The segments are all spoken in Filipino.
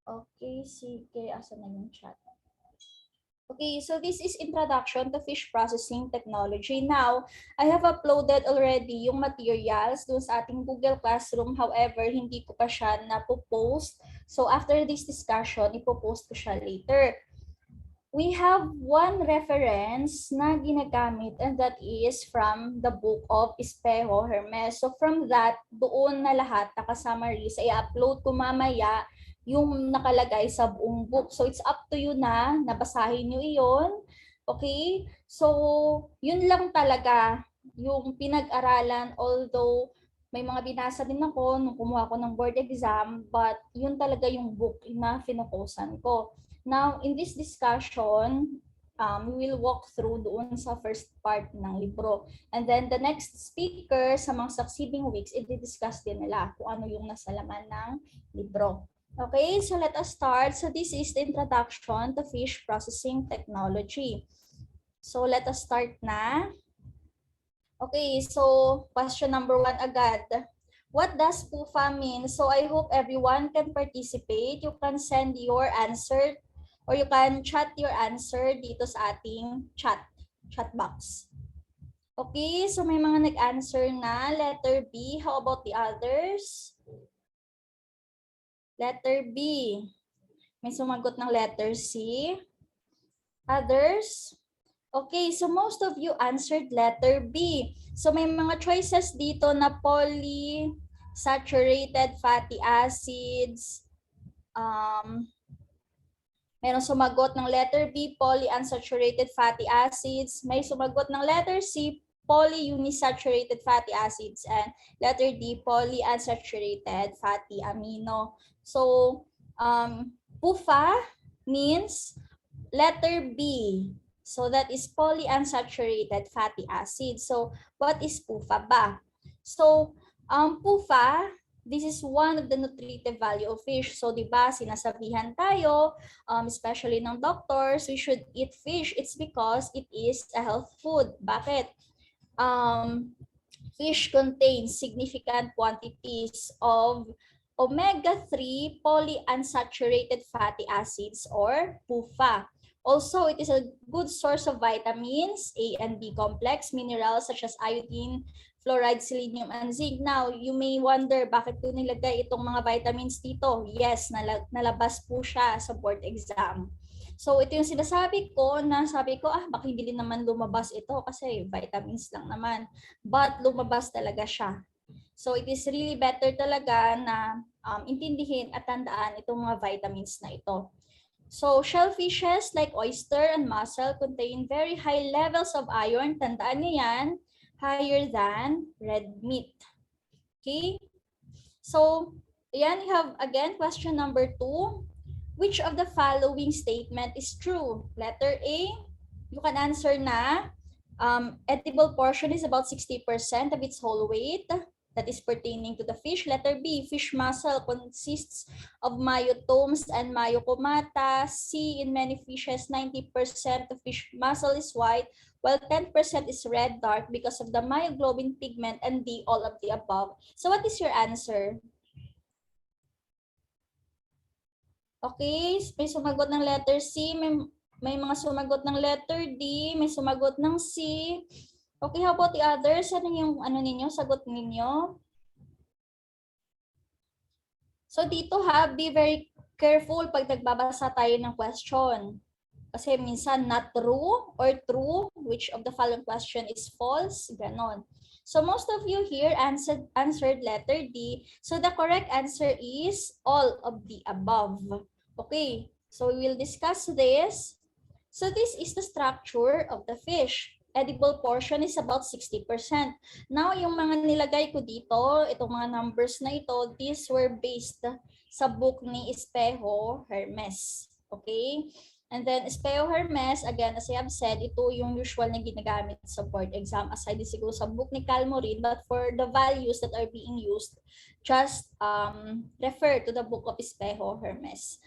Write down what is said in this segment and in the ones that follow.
Okay, sige. Asan na yung chat? Okay, so this is introduction to fish processing technology. Now, I have uploaded already yung materials doon sa ating Google Classroom. However, hindi ko pa siya napopost. So after this discussion, ipopost ko siya later. We have one reference na ginagamit and that is from the book of Espejo Hermes. So from that, doon na lahat nakasummary. So i-upload ko mamaya yung nakalagay sa buong book. So it's up to you na nabasahin nyo iyon. Okay? So yun lang talaga yung pinag-aralan, although may mga binasa din ako nung kumuha ko ng board exam, but yun talaga yung book na finokusan ko. Now, in this discussion, we will walk through doon sa first part ng libro. And then the next speaker sa mga succeeding weeks, i-discuss din nila kung ano yung nasa laman ng libro. Okay, so let us start. So this is the introduction to fish processing technology. So let us start na. Okay, so question number 1 agad. What does PUFA mean? So I hope everyone can participate. You can send your answer or you can chat your answer dito sa ating chat box. Okay, so may mga nag-answer na. Letter B. How about the others? Letter B. May sumagot ng letter C. Others? Okay, so most of you answered letter B. So may mga choices dito na polysaturated fatty acids. Merong sumagot ng letter B, polyunsaturated fatty acids. May sumagot ng letter C, polyunsaturated fatty acids. And letter D, polyunsaturated fatty amino. So, PUFA means letter B. So that is polyunsaturated fatty acids. So what is PUFA ba? So PUFA, this is one of the nutritive value of fish. So diba sinasabihan tayo, especially ng doctors, we should eat fish. It's because it is a health food. Bakit? Fish contains significant quantities of omega-3 polyunsaturated fatty acids or PUFA. Also, it is a good source of vitamins, A and B complex, minerals such as iodine, fluoride, selenium, and zinc. Now, you may wonder, bakit po nilagay itong mga vitamins dito? Yes, nalabas po siya sa board exam. So, ito yung sinasabi ko na sabi ko, baka hindi naman lumabas ito kasi vitamins lang naman. But lumabas talaga siya. So, it is really better talaga na intindihin at tandaan itong mga vitamins na ito. So, shellfishes like oyster and mussel contain very high levels of iron. Tandaan niyo yan, higher than red meat. Okay? So, yan, you have again question number 2. Which of the following statement is true? Letter A, you can answer na edible portion is about 60% of its whole weight. That is pertaining to the fish. Letter B, fish muscle consists of myotomes and myocomata. C, in many fishes, 90% of fish muscle is white, while 10% is red dark because of the myoglobin pigment. And D, all of the above. So what is your answer? Okay, may sumagot ng letter C, may mga sumagot ng letter D, may sumagot ng C. Okay, how about the others? Ano yung ninyo, sagot ninyo? So dito be very careful pag nagbabasa tayo ng question. Kasi minsan not true or true, which of the following question is false, ganon. So most of you here answered letter D. So the correct answer is all of the above. Okay, so we will discuss this. So this is the structure of the fish. Edible portion is about 60%. Now, yung mga nilagay ko dito, itong mga numbers na ito, these were based sa book ni Espejo Hermes. Okay? And then, Espejo Hermes, again, as I have said, ito yung usual na ginagamit sa board exam, aside siguro sa book ni Calmorin, but for the values that are being used, just refer to the book of Espejo Hermes.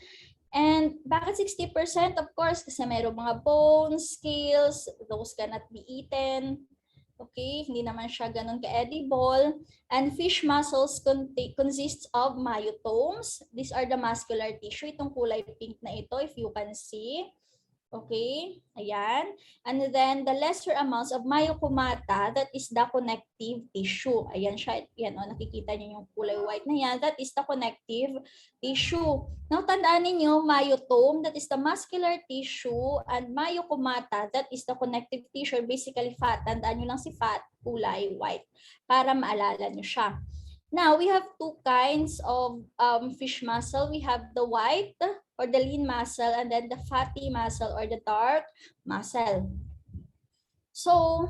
And bakit 60%? Of course, kasi mayroong mga bones, scales, those cannot be eaten. Okay, hindi naman siya ganun ka-edible. And fish muscles consists of myotomes. These are the muscular tissue. Itong kulay pink na ito, if you can see. Okay, ayan. And then the lesser amounts of myocomata, that is the connective tissue. Ayan siya, yan o, nakikita niyo yung kulay white na yan, that is the connective tissue. Now, tandaan niyo, myotome, that is the muscular tissue, and myocomata, that is the connective tissue, basically fat. Tandaan niyo lang si fat, kulay white, para maalala niyo siya. Now, we have two kinds of fish muscle. We have the white or the lean muscle, and then the fatty muscle or the dark muscle. So,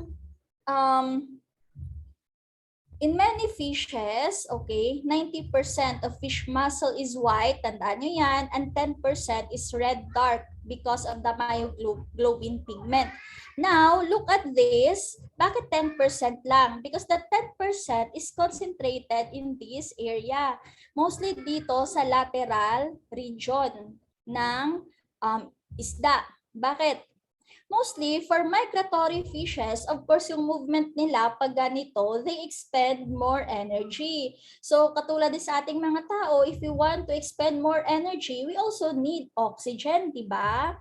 in many fishes, okay, 90% of fish muscle is white, tandaan nyo yan, and 10% is red dark because of the myoglobin pigment. Now, look at this. Bakit 10% lang? Because the 10% is concentrated in this area. Mostly dito sa lateral region ng isda. Bakit? Mostly, for migratory fishes, of course, yung movement nila, pag ganito, they expend more energy. So, katulad din sa ating mga tao, if we want to expend more energy, we also need oxygen, di ba?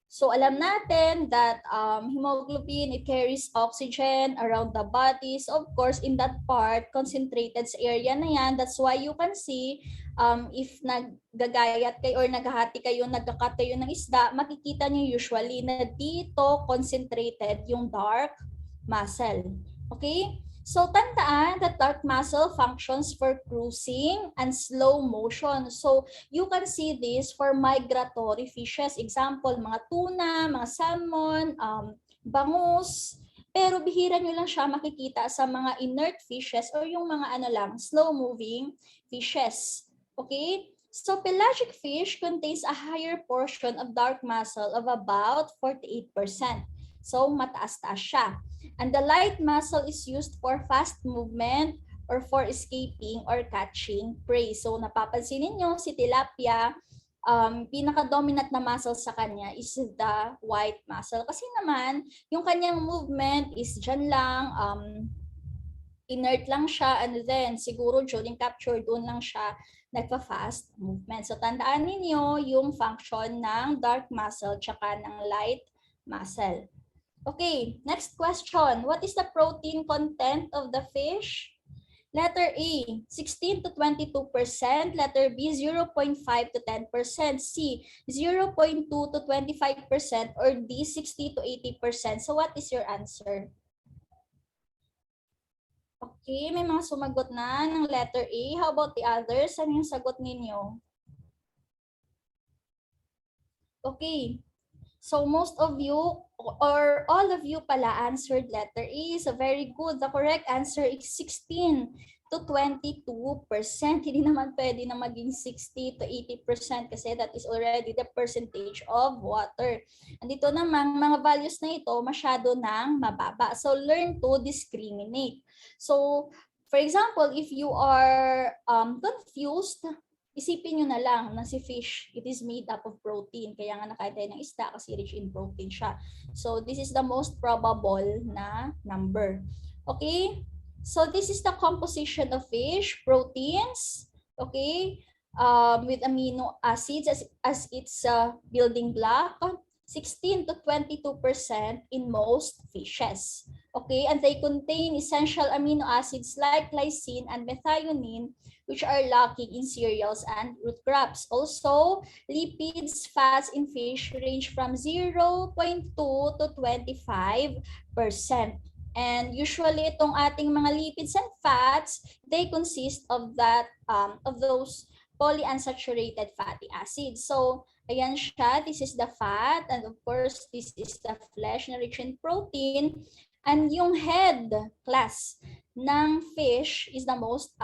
So, alam natin that hemoglobin, it carries oxygen around the body. So, of course, in that part, concentrated sa area na yan. That's why you can see if naggagayat kayo or naghahati kayo, nagkakat kayo ng isda, makikita niyo usually na dito concentrated yung dark muscle. Okay? So, tandaan that dark muscle functions for cruising and slow motion. So, you can see this for migratory fishes. Example, mga tuna, mga salmon, bangus. Pero bihira nyo lang siya makikita sa mga inert fishes or yung mga slow-moving fishes. Okay? So, pelagic fish contains a higher portion of dark muscle of about 48%. So, mataas-taas siya. And the light muscle is used for fast movement or for escaping or catching prey. So, napapansin ninyo, si tilapia, pinaka-dominant na muscle sa kanya is the white muscle. Kasi naman, yung kanyang movement is dyan lang, inert lang siya, and then siguro during capture, doon lang siya nagpa-fast movement. So, tandaan ninyo yung function ng dark muscle tsaka ng light muscle. Okay, next question. What is the protein content of the fish? Letter A, 16 to 22%. Letter B, 0.5 to 10%. C, 0.2 to 25%. Or D, 60 to 80%. So what is your answer? Okay, may mga sumagot na ng letter A. How about the others? Ano yung sagot ninyo? Okay. So most of you or all of you pala answered letter A. So very good. The correct answer is 16 to 22%. Hindi naman pwede na maging 60 to 80% kasi that is already the percentage of water. Andito naman, mga values na ito masyado nang mababa. So learn to discriminate. So for example, if you are confused, isipin nyo na lang na si fish, it is made up of protein. Kaya nga nakain tayo ng isda kasi rich in protein siya. So this is the most probable na number. Okay? So this is the composition of fish, proteins, okay? With amino acids as its building block, 16 to 22% in most fishes. Okay? And they contain essential amino acids like lysine and methionine, which are lacking in cereals and root crops. Also, lipids, fats in fish range from 0.2 to 25%. And usually, itong ating mga lipids and fats, they consist of those polyunsaturated fatty acids. So, ayan siya. This is the fat, and of course, this is the flesh na rich in protein. And yung head class ng fish is the most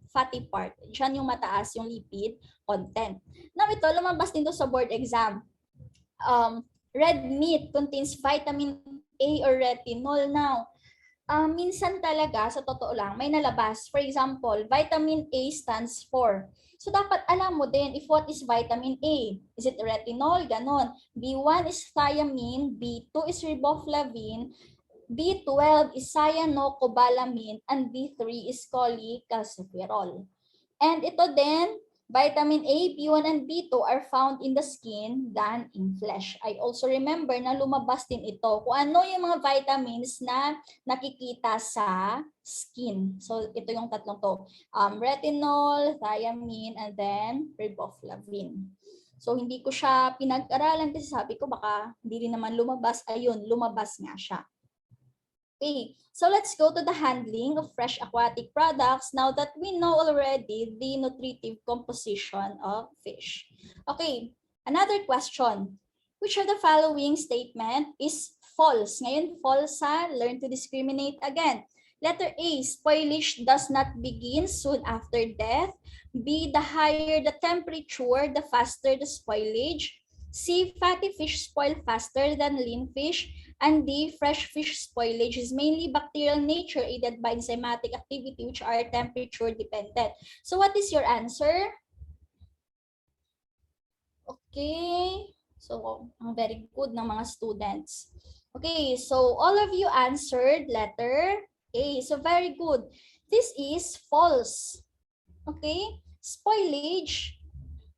fatty part. Diyan yung mataas yung lipid content. Now ito, lumabas din to sa board exam. Red meat contains vitamin A or retinol. Now, minsan talaga, sa totoo lang, may nalabas. For example, vitamin A stands for. So, dapat alam mo din if what is vitamin A. Is it retinol? Ganon. B1 is thiamine. B2 is riboflavin. B12 is cyanocobalamin, and B3 is cholecalciferol. And ito din, vitamin A, B1, and B2 are found in the skin than in flesh. I also remember na lumabas din ito kung ano yung mga vitamins na nakikita sa skin. So ito yung tatlong to. Retinol, thiamine, and then riboflavin. So hindi ko siya pinag-aralan kasi sabi ko baka hindi rin naman lumabas. Ayun, lumabas nga siya. Okay, so let's go to the handling of fresh aquatic products now that we know already the nutritive composition of fish. Okay, another question. Which of the following statement is false? Ngayon, false ha? Learn to discriminate again. Letter A, spoilage does not begin soon after death. B, the higher the temperature, the faster the spoilage. C, fatty fish spoil faster than lean fish. And D, fresh fish spoilage is mainly bacterial nature aided by enzymatic activity which are temperature dependent. So what is your answer? Okay. So, very good ng mga students. Okay, so all of you answered letter A. So very good. This is false. Okay? Spoilage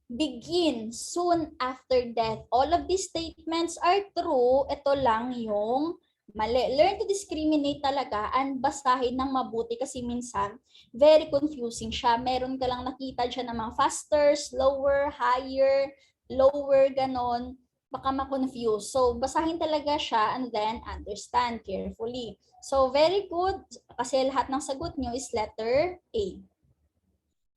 begin soon after death. All of these statements are true. Ito lang yung mali. Learn to discriminate talaga and basahin ng mabuti kasi minsan very confusing siya. Meron ka lang nakita dyan ng mga faster, slower, higher, lower, ganon. Baka ma-confuse. So, basahin talaga siya and then understand carefully. So, very good kasi lahat ng sagot nyo is letter A.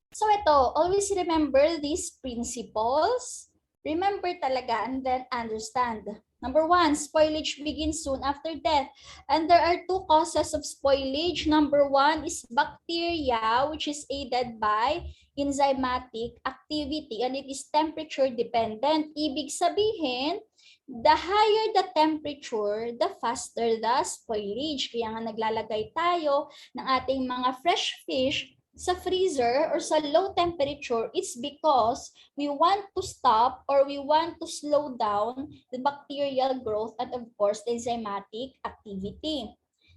So ito, always remember these principles. Remember talaga and then understand. Number 1, spoilage begins soon after death. And there are 2 causes of spoilage. Number 1 is bacteria, which is aided by enzymatic activity and it is temperature dependent. Ibig sabihin, the higher the temperature, the faster the spoilage. Kaya nga naglalagay tayo ng ating mga fresh fish sa freezer or sa low temperature, it's because we want to stop or we want to slow down the bacterial growth and of course the enzymatic activity.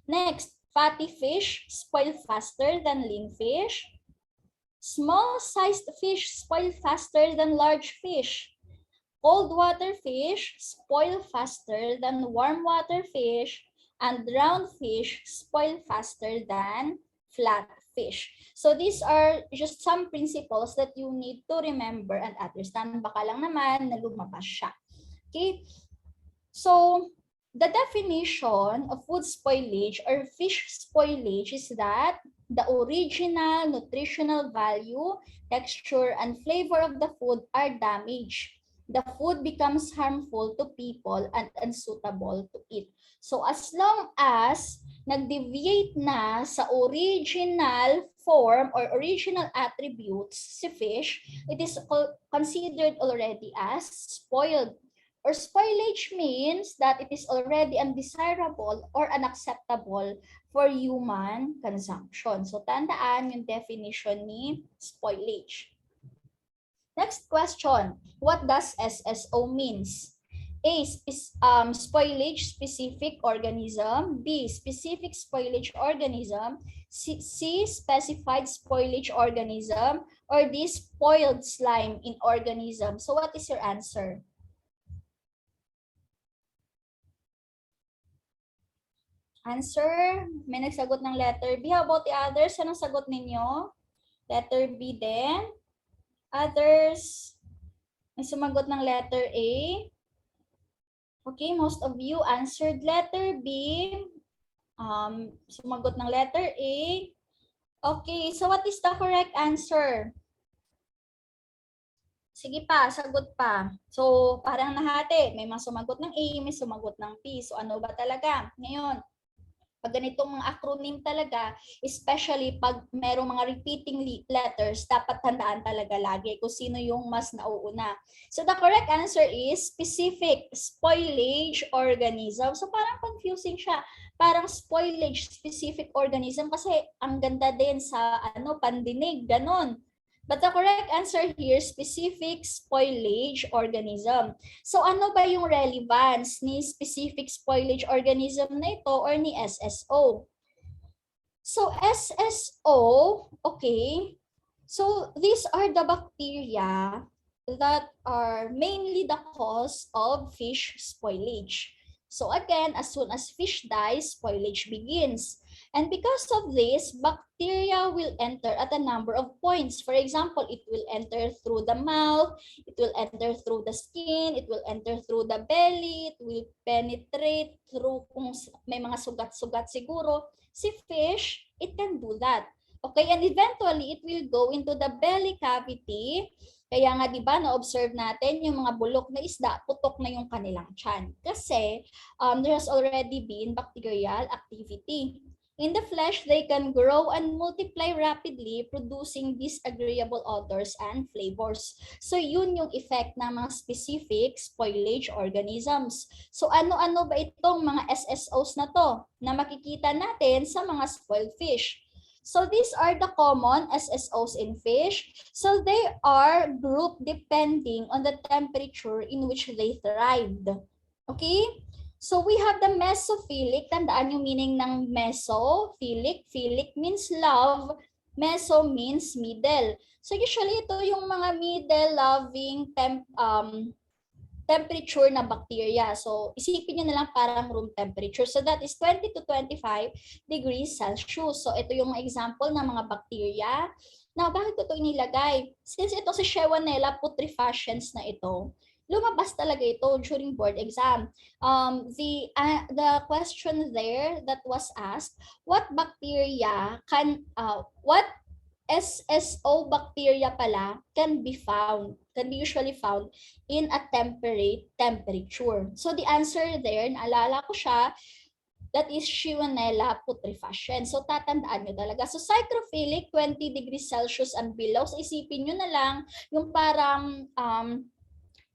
Next, fatty fish spoil faster than lean fish. Small-sized fish spoil faster than large fish. Cold water fish spoil faster than warm water fish, and round fish spoil faster than flat fish. So these are just some principles that you need to remember and understand. Baka lang naman na lumabas siya. Okay? So the definition of food spoilage or fish spoilage is that the original nutritional value, texture, and flavor of the food are damaged. The food becomes harmful to people and unsuitable to eat. So as long as nag-deviate na sa original form or original attributes si fish, it is considered already as spoiled. Or spoilage means that it is already undesirable or unacceptable for human consumption. So tandaan yung definition ni spoilage. Next question, what does SSO means? A, spoilage specific organism. B, specific spoilage organism. C, specified spoilage organism. Or D, spoiled slime in organism. So what is your answer? Answer, may nagsagot ng letter B. How about the others? Anong sagot ninyo? Letter B din. Others, may sumagot ng letter A. Okay, most of you answered letter B. Sumagot ng letter A. Okay, so what is the correct answer? Sige pa, sagot pa. So, parang nahati. May mga sumagot ng A, may sumagot ng B. So, ano ba talaga? Ngayon, pag ganitong mga acronym talaga, especially pag merong mga repeating letters, dapat tandaan talaga lagi kung sino yung mas nauuna. So the correct answer is specific spoilage organism. So parang confusing siya. Parang spoilage specific organism kasi ang ganda din sa pandinig, ganon. But the correct answer here, specific spoilage organism. So ano ba yung relevance ni specific spoilage organism na ito or ni SSO? So SSO, okay, so these are the bacteria that are mainly the cause of fish spoilage. So again, as soon as fish dies, spoilage begins. And because of this, bacteria will enter at a number of points. For example, it will enter through the mouth, it will enter through the skin, it will enter through the belly, it will penetrate through kung may mga sugat-sugat siguro. Si fish, it can do that. Okay, and eventually, it will go into the belly cavity. Kaya nga, di ba, na-observe natin yung mga bulok na isda, putok na yung kanilang tiyan. Kasi there has already been bacterial activity. In the flesh, they can grow and multiply rapidly, producing disagreeable odors and flavors. So yun yung effect ng mga specific spoilage organisms. So ano-ano ba itong mga SSOs na to na makikita natin sa mga spoiled fish? So these are the common SSOs in fish. So they are grouped depending on the temperature in which they thrived. Okay? So we have the mesophilic. Tandaan yung meaning ng mesophilic. Philic means love. Meso means middle. So usually ito yung mga middle loving temperature na bacteria. So isipin nyo na lang parang room temperature. So that is 20 to 25 degrees Celsius. So ito yung mga example ng mga bacteria. Now, bakit ko ito inilagay? Since ito si Shewonella putrefaciens na ito, lumabas talaga ito during board exam. The question there that was asked, what bacteria can, what SSO bacteria pala can be usually found in a temperate temperature. So the answer there, naalala ko siya, that is Shewonella putrefaciens. So tatandaan nyo talaga. So psychrophilic, 20 degrees Celsius and below. So isipin nyo na lang yung parang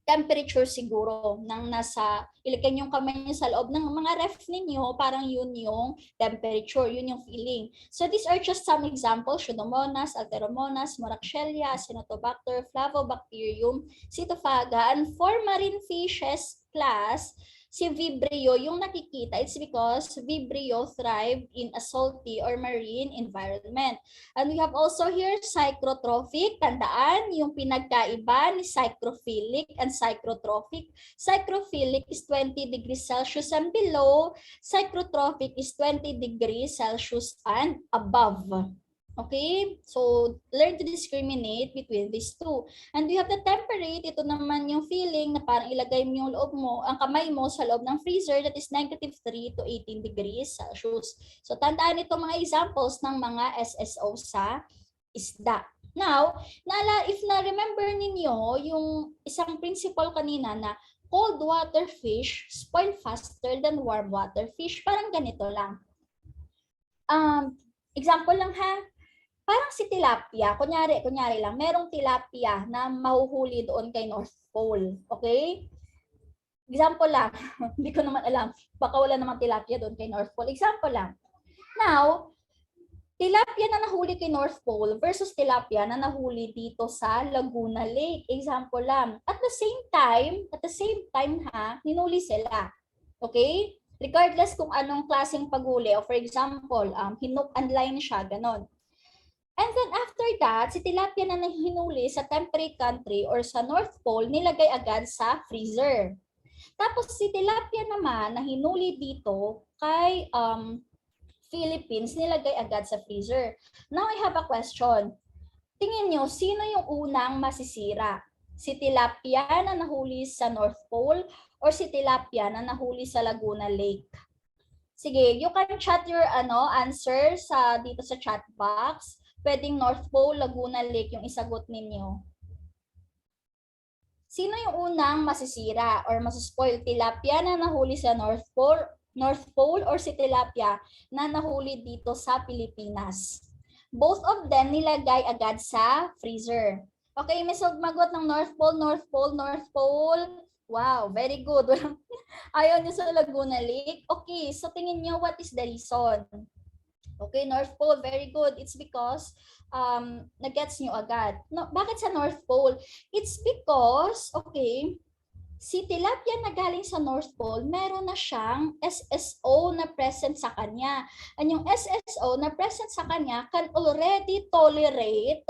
temperature siguro ng nasa, ilagay yung kamay nyo sa loob ng mga ref ninyo, parang yun yung temperature, yun yung feeling. So these are just some examples: Pseudomonas, Alteromonas, Moraxellia, Acinetobacter, Flavobacterium, Cytophaga, and for marine fishes class, si Vibrio, yung nakikita, it's because Vibrio thrive in a salty or marine environment. And we have also here psychrotrophic. Tandaan yung pinagkaiba ni psychrophilic and psychrotrophic. Psychrophilic is 20 degrees Celsius and below. Psychrotrophic is 20 degrees Celsius and above. Okay? So, learn to discriminate between these two. And we have the temperate. Ito naman yung feeling na parang ilagay mo yung loob mo, ang kamay mo sa loob ng freezer, that is -3 to 18 degrees Celsius. So, tandaan ito mga examples ng mga SSO sa isda. Now, if na-remember ninyo yung isang principle kanina na cold water fish spoil faster than warm water fish, parang ganito lang. Example lang ha. Parang si tilapia, kunyari lang, merong tilapia na mahuhuli doon kay North Pole. Okay? Example lang. Hindi ko naman alam. Baka wala namang tilapia doon kay North Pole. Example lang. Now, tilapia na nahuli kay North Pole versus tilapia na nahuli dito sa Laguna Lake. Example lang. At the same time hinuli sila. Okay? Regardless kung anong klaseng paghuli. O for example, hinook and line siya, ganon. And then after that, si tilapia na hinuli sa temperate country or sa North Pole, nilagay agad sa freezer. Tapos si tilapia naman na hinuli dito kay Philippines, nilagay agad sa freezer. Now I have a question. Tingin nyo, sino yung unang masisira? Si tilapia na nahuli sa North Pole or si tilapia na nahuli sa Laguna Lake? Sige, you can chat your answer dito sa chat box. Pwedeng North Pole, Laguna Lake yung isagot ninyo. Sino yung unang masisira or masispoil? Tilapia na nahuli sa North Pole or si tilapia na nahuli dito sa Pilipinas? Both of them nilagay agad sa freezer. Okay, may sumagot ng North Pole. Wow, very good. Ayaw niyo sa Laguna Lake. Okay, so tingin niyo what is the reason? Okay, North Pole, very good. It's because nag-gets nyo agad. No, bakit sa North Pole? It's because, okay, si tilapia na galing sa North Pole, meron na siyang SSO na present sa kanya. And yung SSO na present sa kanya can already tolerate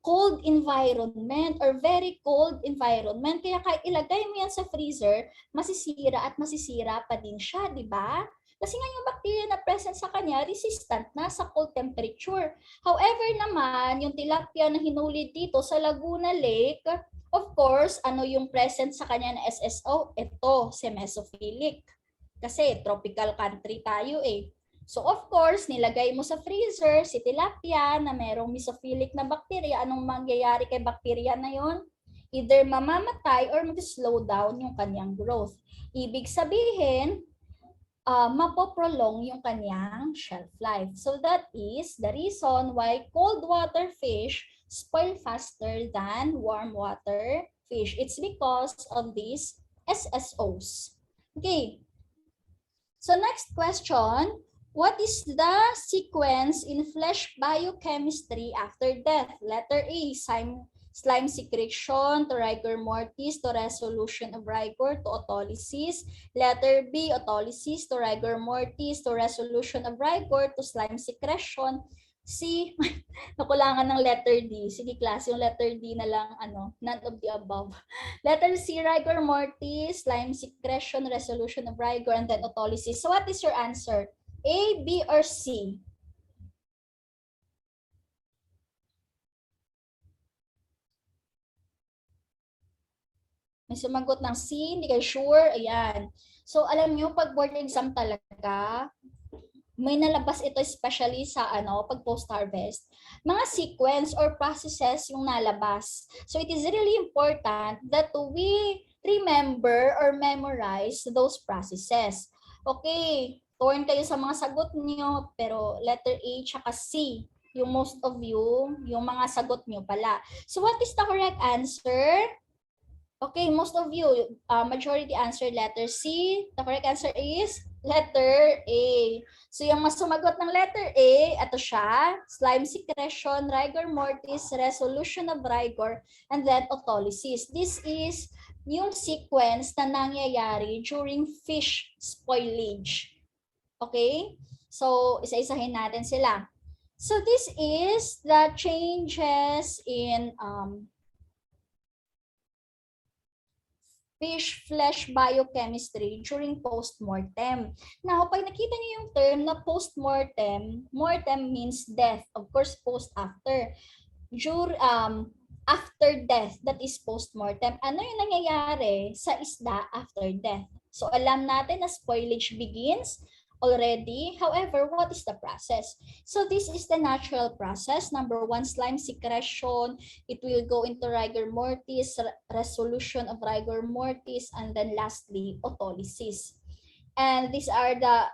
cold environment or very cold environment. Kaya kahit ilagay mo yan sa freezer, masisira at masisira pa din siya, di ba? Kasi nga yung bacteria na present sa kanya, resistant na sa cold temperature. However naman, yung tilapia na hinuli dito sa Laguna Lake, of course, ano yung present sa kanya na SSO? Ito, si mesophilic. Kasi tropical country tayo eh. So of course, nilagay mo sa freezer si tilapia na merong mesophilic na bacteria. Anong mangyayari kay bacteria na yon? Either mamamatay or mag-slow down yung kanyang growth. Ibig sabihin, mapoprolong yung kanyang shelf life. So that is the reason why cold water fish spoil faster than warm water fish. It's because of these SSOs. Okay. So next question, what is the sequence in flesh biochemistry after death? Letter A, slime secretion to rigor mortis to resolution of rigor to autolysis. Letter B, autolysis to rigor mortis to resolution of rigor to slime secretion. C, nakulangan ng letter D. Sige klase, yung letter D na lang, none of the above. Letter C, rigor mortis, slime secretion, resolution of rigor, and then autolysis. So what is your answer? A, B, or C? May sumagot ng C, hindi kayo sure. Ayan. So alam nyo, pag board exam talaga, may nalabas ito especially sa pag post-harvest. Mga sequence or processes yung nalabas. So it is really important that we remember or memorize those processes. Okay, torn kayo sa mga sagot niyo, pero letter A tsaka C, yung most of you, yung mga sagot niyo pala. So what is the correct answer? Okay, most of you, majority answer letter C. The correct answer is letter A. So yung mas sumagot ng letter A, ito siya, slime secretion, rigor mortis, resolution of rigor, and then autolysis. This is yung sequence na nangyayari during fish spoilage. Okay? So, isa-isahin natin sila. So this is the changes in fish flesh biochemistry during post-mortem. Now, pag nakita niyo yung term na post-mortem, mortem means death. Of course, post after. After death, that is post-mortem. Ano yung nangyayari sa isda after death? So, alam natin na spoilage begins already. However, what is the process? So this is the natural process. Number one, slime secretion. It will go into rigor mortis, resolution of rigor mortis, and then lastly, autolysis. And these are the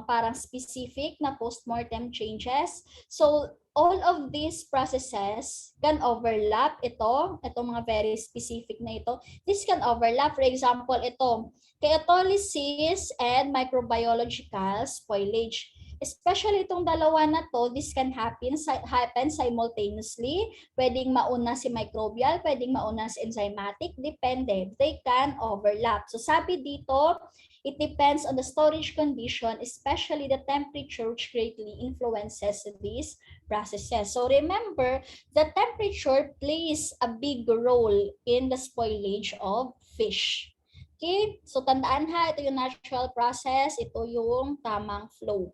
parang specific na post-mortem changes. So all of these processes can overlap. Itong mga very specific na ito. This can overlap. For example, ito, autolysis and microbiological spoilage. Especially itong dalawa na to, this can happen simultaneously. Pwedeng mauna si microbial, pwedeng mauna si enzymatic, depende. They can overlap. So sabi dito, it depends on the storage condition, especially the temperature, which greatly influences these processes. So remember, the temperature plays a big role in the spoilage of fish. Okay? So tandaan ha, ito yung natural process, ito yung tamang flow.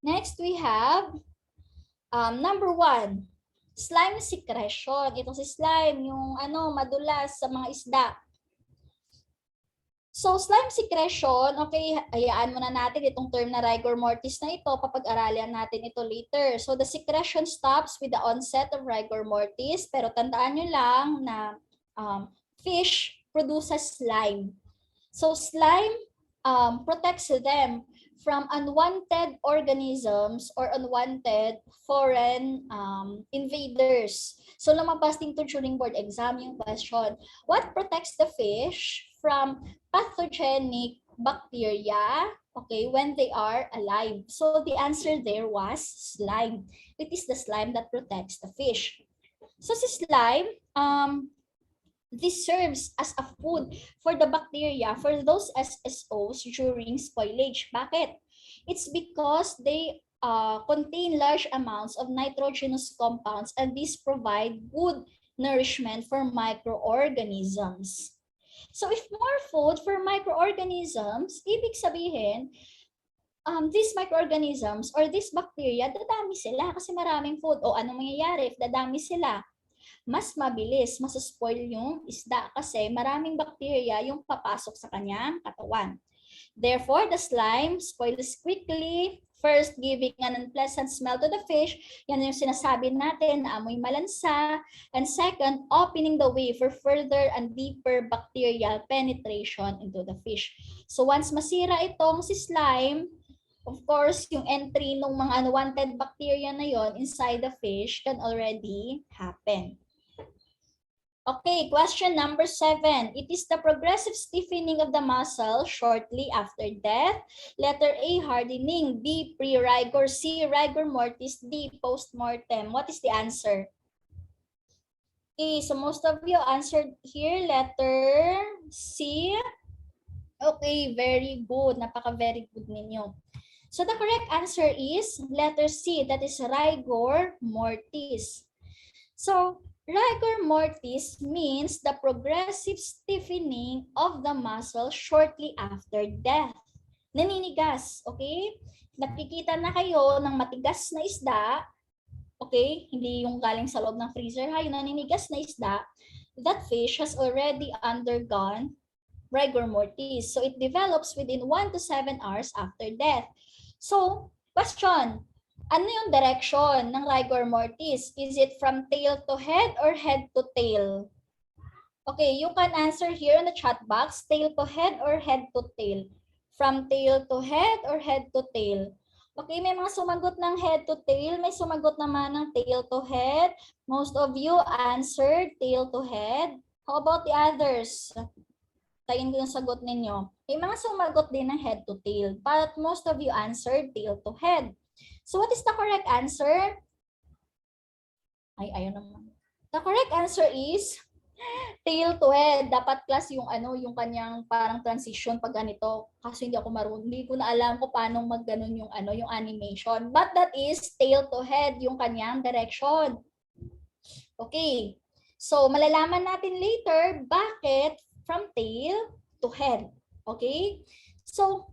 Next, we have number one, slime secretion. Ito si slime, yung madulas sa mga isda. So, slime secretion, okay, hayaan muna natin itong term na rigor mortis na ito, papag-aralan natin ito later. So, the secretion stops with the onset of rigor mortis, pero tandaan nyo lang na fish produces slime. So, slime protects them from unwanted organisms or unwanted foreign invaders. So, lumabas dito during board exam yung question, what protects the fish from pathogenic bacteria, okay, when they are alive? So the answer there was slime. It is the slime that protects the fish. So si slime, this serves as a food for the bacteria, for those SSOs during spoilage. Bakit? It's because they contain large amounts of nitrogenous compounds, and these provide good nourishment for microorganisms. So if more food for microorganisms, ibig sabihin, these microorganisms or these bacteria, dadami sila kasi maraming food. O anong mangyayari if dadami sila? Mas mabilis, masaspoil yung isda kasi maraming bacteria yung papasok sa kanyang katawan. Therefore, the slime spoils quickly, first giving an unpleasant smell to the fish. Yan yung sinasabi natin na amoy malansa. And second, opening the way for further and deeper bacterial penetration into the fish. So once masira itong si slime, of course, yung entry ng mga unwanted bacteria na yon inside the fish can already happen. Okay, question number 7. It is the progressive stiffening of the muscle shortly after death. Letter A, hardening. B, pre-rigor. C, rigor mortis. D, post-mortem. What is the answer? Okay, so most of you answered here, letter C. Okay, very good. Napaka-very good ninyo. So the correct answer is letter C, that is rigor mortis. So, rigor mortis means the progressive stiffening of the muscle shortly after death. Naninigas, okay? Nakikita na kayo ng matigas na isda, okay? Hindi yung galing sa loob ng freezer, ha? Yung naninigas na isda, that fish has already undergone rigor mortis. So, it develops within 1 to 7 hours after death. So, question, ano yung direction ng rigor mortis? Is it from tail to head or head to tail? Okay, you can answer here in the chat box, tail to head or head to tail? From tail to head or head to tail? Okay, may mga sumagot ng head to tail, may sumagot naman ng tail to head. Most of you answered tail to head. How about the others? Tayin ko yung sagot ninyo. May mga sumagot din ng head to tail, but most of you answered tail to head. So what is the correct answer? Ay, ayun naman. The correct answer is tail to head. Dapat class yung yung kanyang parang transition pag ganito. Kasi hindi ako marunong, hindi ko na alam kung paano magganon yung yung animation. But that is tail to head yung kanyang direction. Okay. So malalaman natin later bakit from tail to head. Okay? So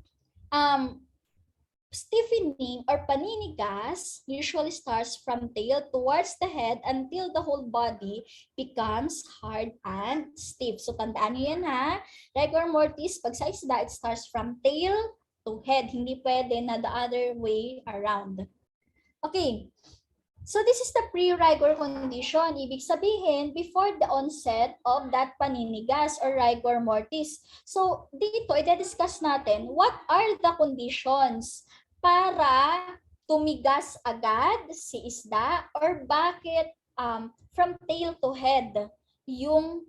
stiffening or paninigas usually starts from tail towards the head until the whole body becomes hard and stiff. So tandaan nyo yan ha. Rigor mortis, pag sa isda, it starts from tail to head. Hindi pwede na the other way around. Okay. So this is the pre-rigor condition. Ibig sabihin, before the onset of that paninigas or rigor mortis. So dito, i-discuss natin, what are the conditions para tumigas agad si isda or bakit from tail to head yung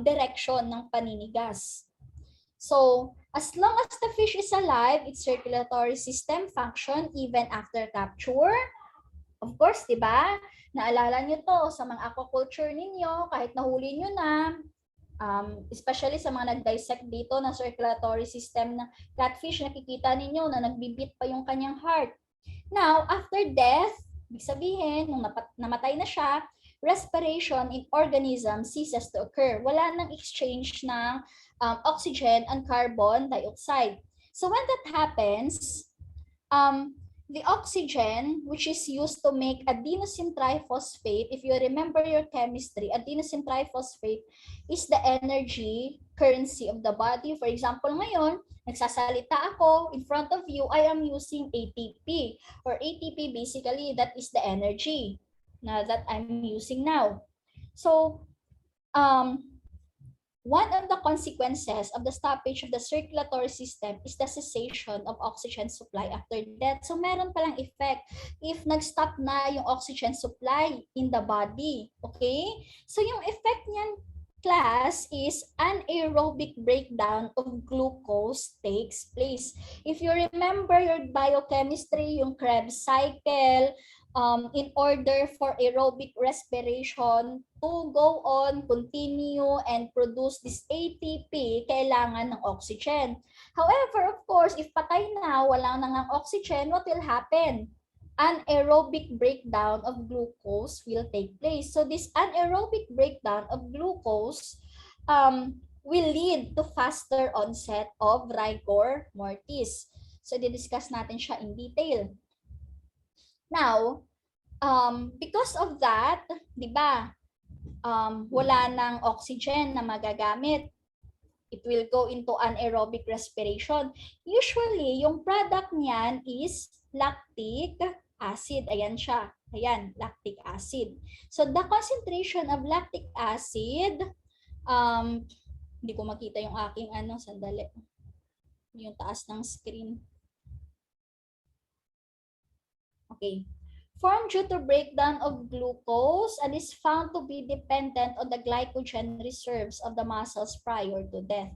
direction ng paninigas. So, as long as the fish is alive, its circulatory system function even after capture. Of course, di ba? Naalala nyo to sa mga aquaculture ninyo, kahit nahuli nyo na, especially sa mga nag-dissect dito na circulatory system ng catfish, nakikita ninyo na nagbibit pa yung kanyang heart. Now, after death, ibig sabihin, nung namatay na siya, respiration in organism ceases to occur. Wala nang exchange ng oxygen and carbon dioxide. So when that happens, the oxygen, which is used to make adenosine triphosphate, if you remember your chemistry, adenosine triphosphate is the energy currency of the body. For example, ngayon, nagsasalita ako, in front of you, I am using ATP. Or ATP, basically, that is the energy that I'm using now. So, one of the consequences of the stoppage of the circulatory system is the cessation of oxygen supply after death. So meron palang effect if nag-stop na yung oxygen supply in the body. Okay? So yung effect niyan class is anaerobic breakdown of glucose takes place. If you remember your biochemistry, yung Krebs cycle, in order for aerobic respiration to go on, continue, and produce this ATP, kailangan ng oxygen. However, of course, if patay na, wala na ng oxygen, what will happen? Anaerobic breakdown of glucose will take place. So this anaerobic breakdown of glucose will lead to faster onset of rigor mortis. So didiscuss natin siya in detail. Now, because of that, di ba, wala nang oxygen na magagamit. It will go into anaerobic respiration. Usually, yung product niyan is lactic acid. Ayan siya. Ayan, lactic acid. So, the concentration of lactic acid, hindi ko makita yung aking sandali. Yung taas ng screen. Okay. Formed due to breakdown of glucose and is found to be dependent on the glycogen reserves of the muscles prior to death.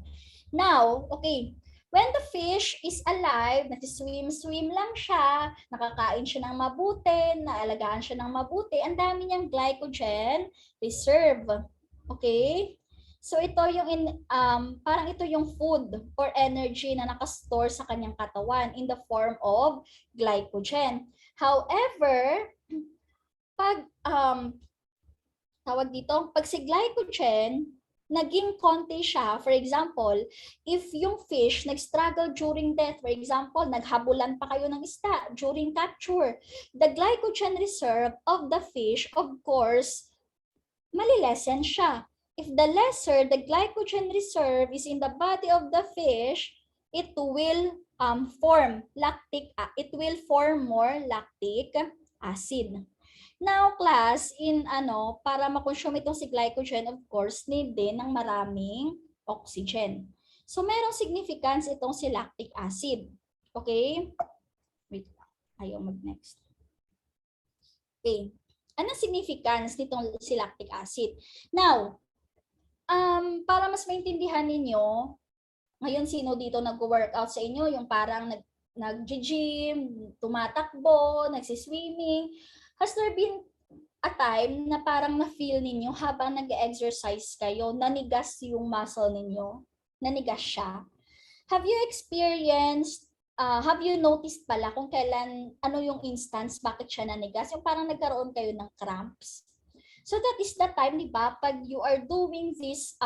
Now, okay, when the fish is alive, nagsiswim-swim lang siya, nakakain siya ng mabuti, naalagaan siya ng mabuti, ang dami niyang glycogen reserve. Okay? So ito yung parang ito yung food or energy na nakastore sa kanyang katawan in the form of glycogen. However, pag tawag dito, pag si glycogen naging konti siya, for example, if yung fish nag-struggle during death, for example, naghabulan pa kayo ng isda during capture, the glycogen reserve of the fish, of course, malilesen siya. If the lesser the glycogen reserve is in the body of the fish, it will form more lactic acid. Now, class, para makonsume itong si glycogen, of course, need din ng maraming oxygen. So, merong significance itong si lactic acid. Okay? Wait, ayaw mag-next. Okay. Anong significance nitong si lactic acid? Now, para mas maintindihan ninyo, ngayon, sino dito nag-workout sa inyo? Yung parang nag-gym, tumatakbo, nagsiswimming. Has there been a time na parang na-feel ninyo habang nag-exercise kayo, nanigas yung muscle ninyo? Nanigas siya? Have you experienced, have you noticed pala kung kailan, ano yung instance, bakit siya nanigas? Yung parang nagkaroon kayo ng cramps? So that is the time, di ba, pag you are doing this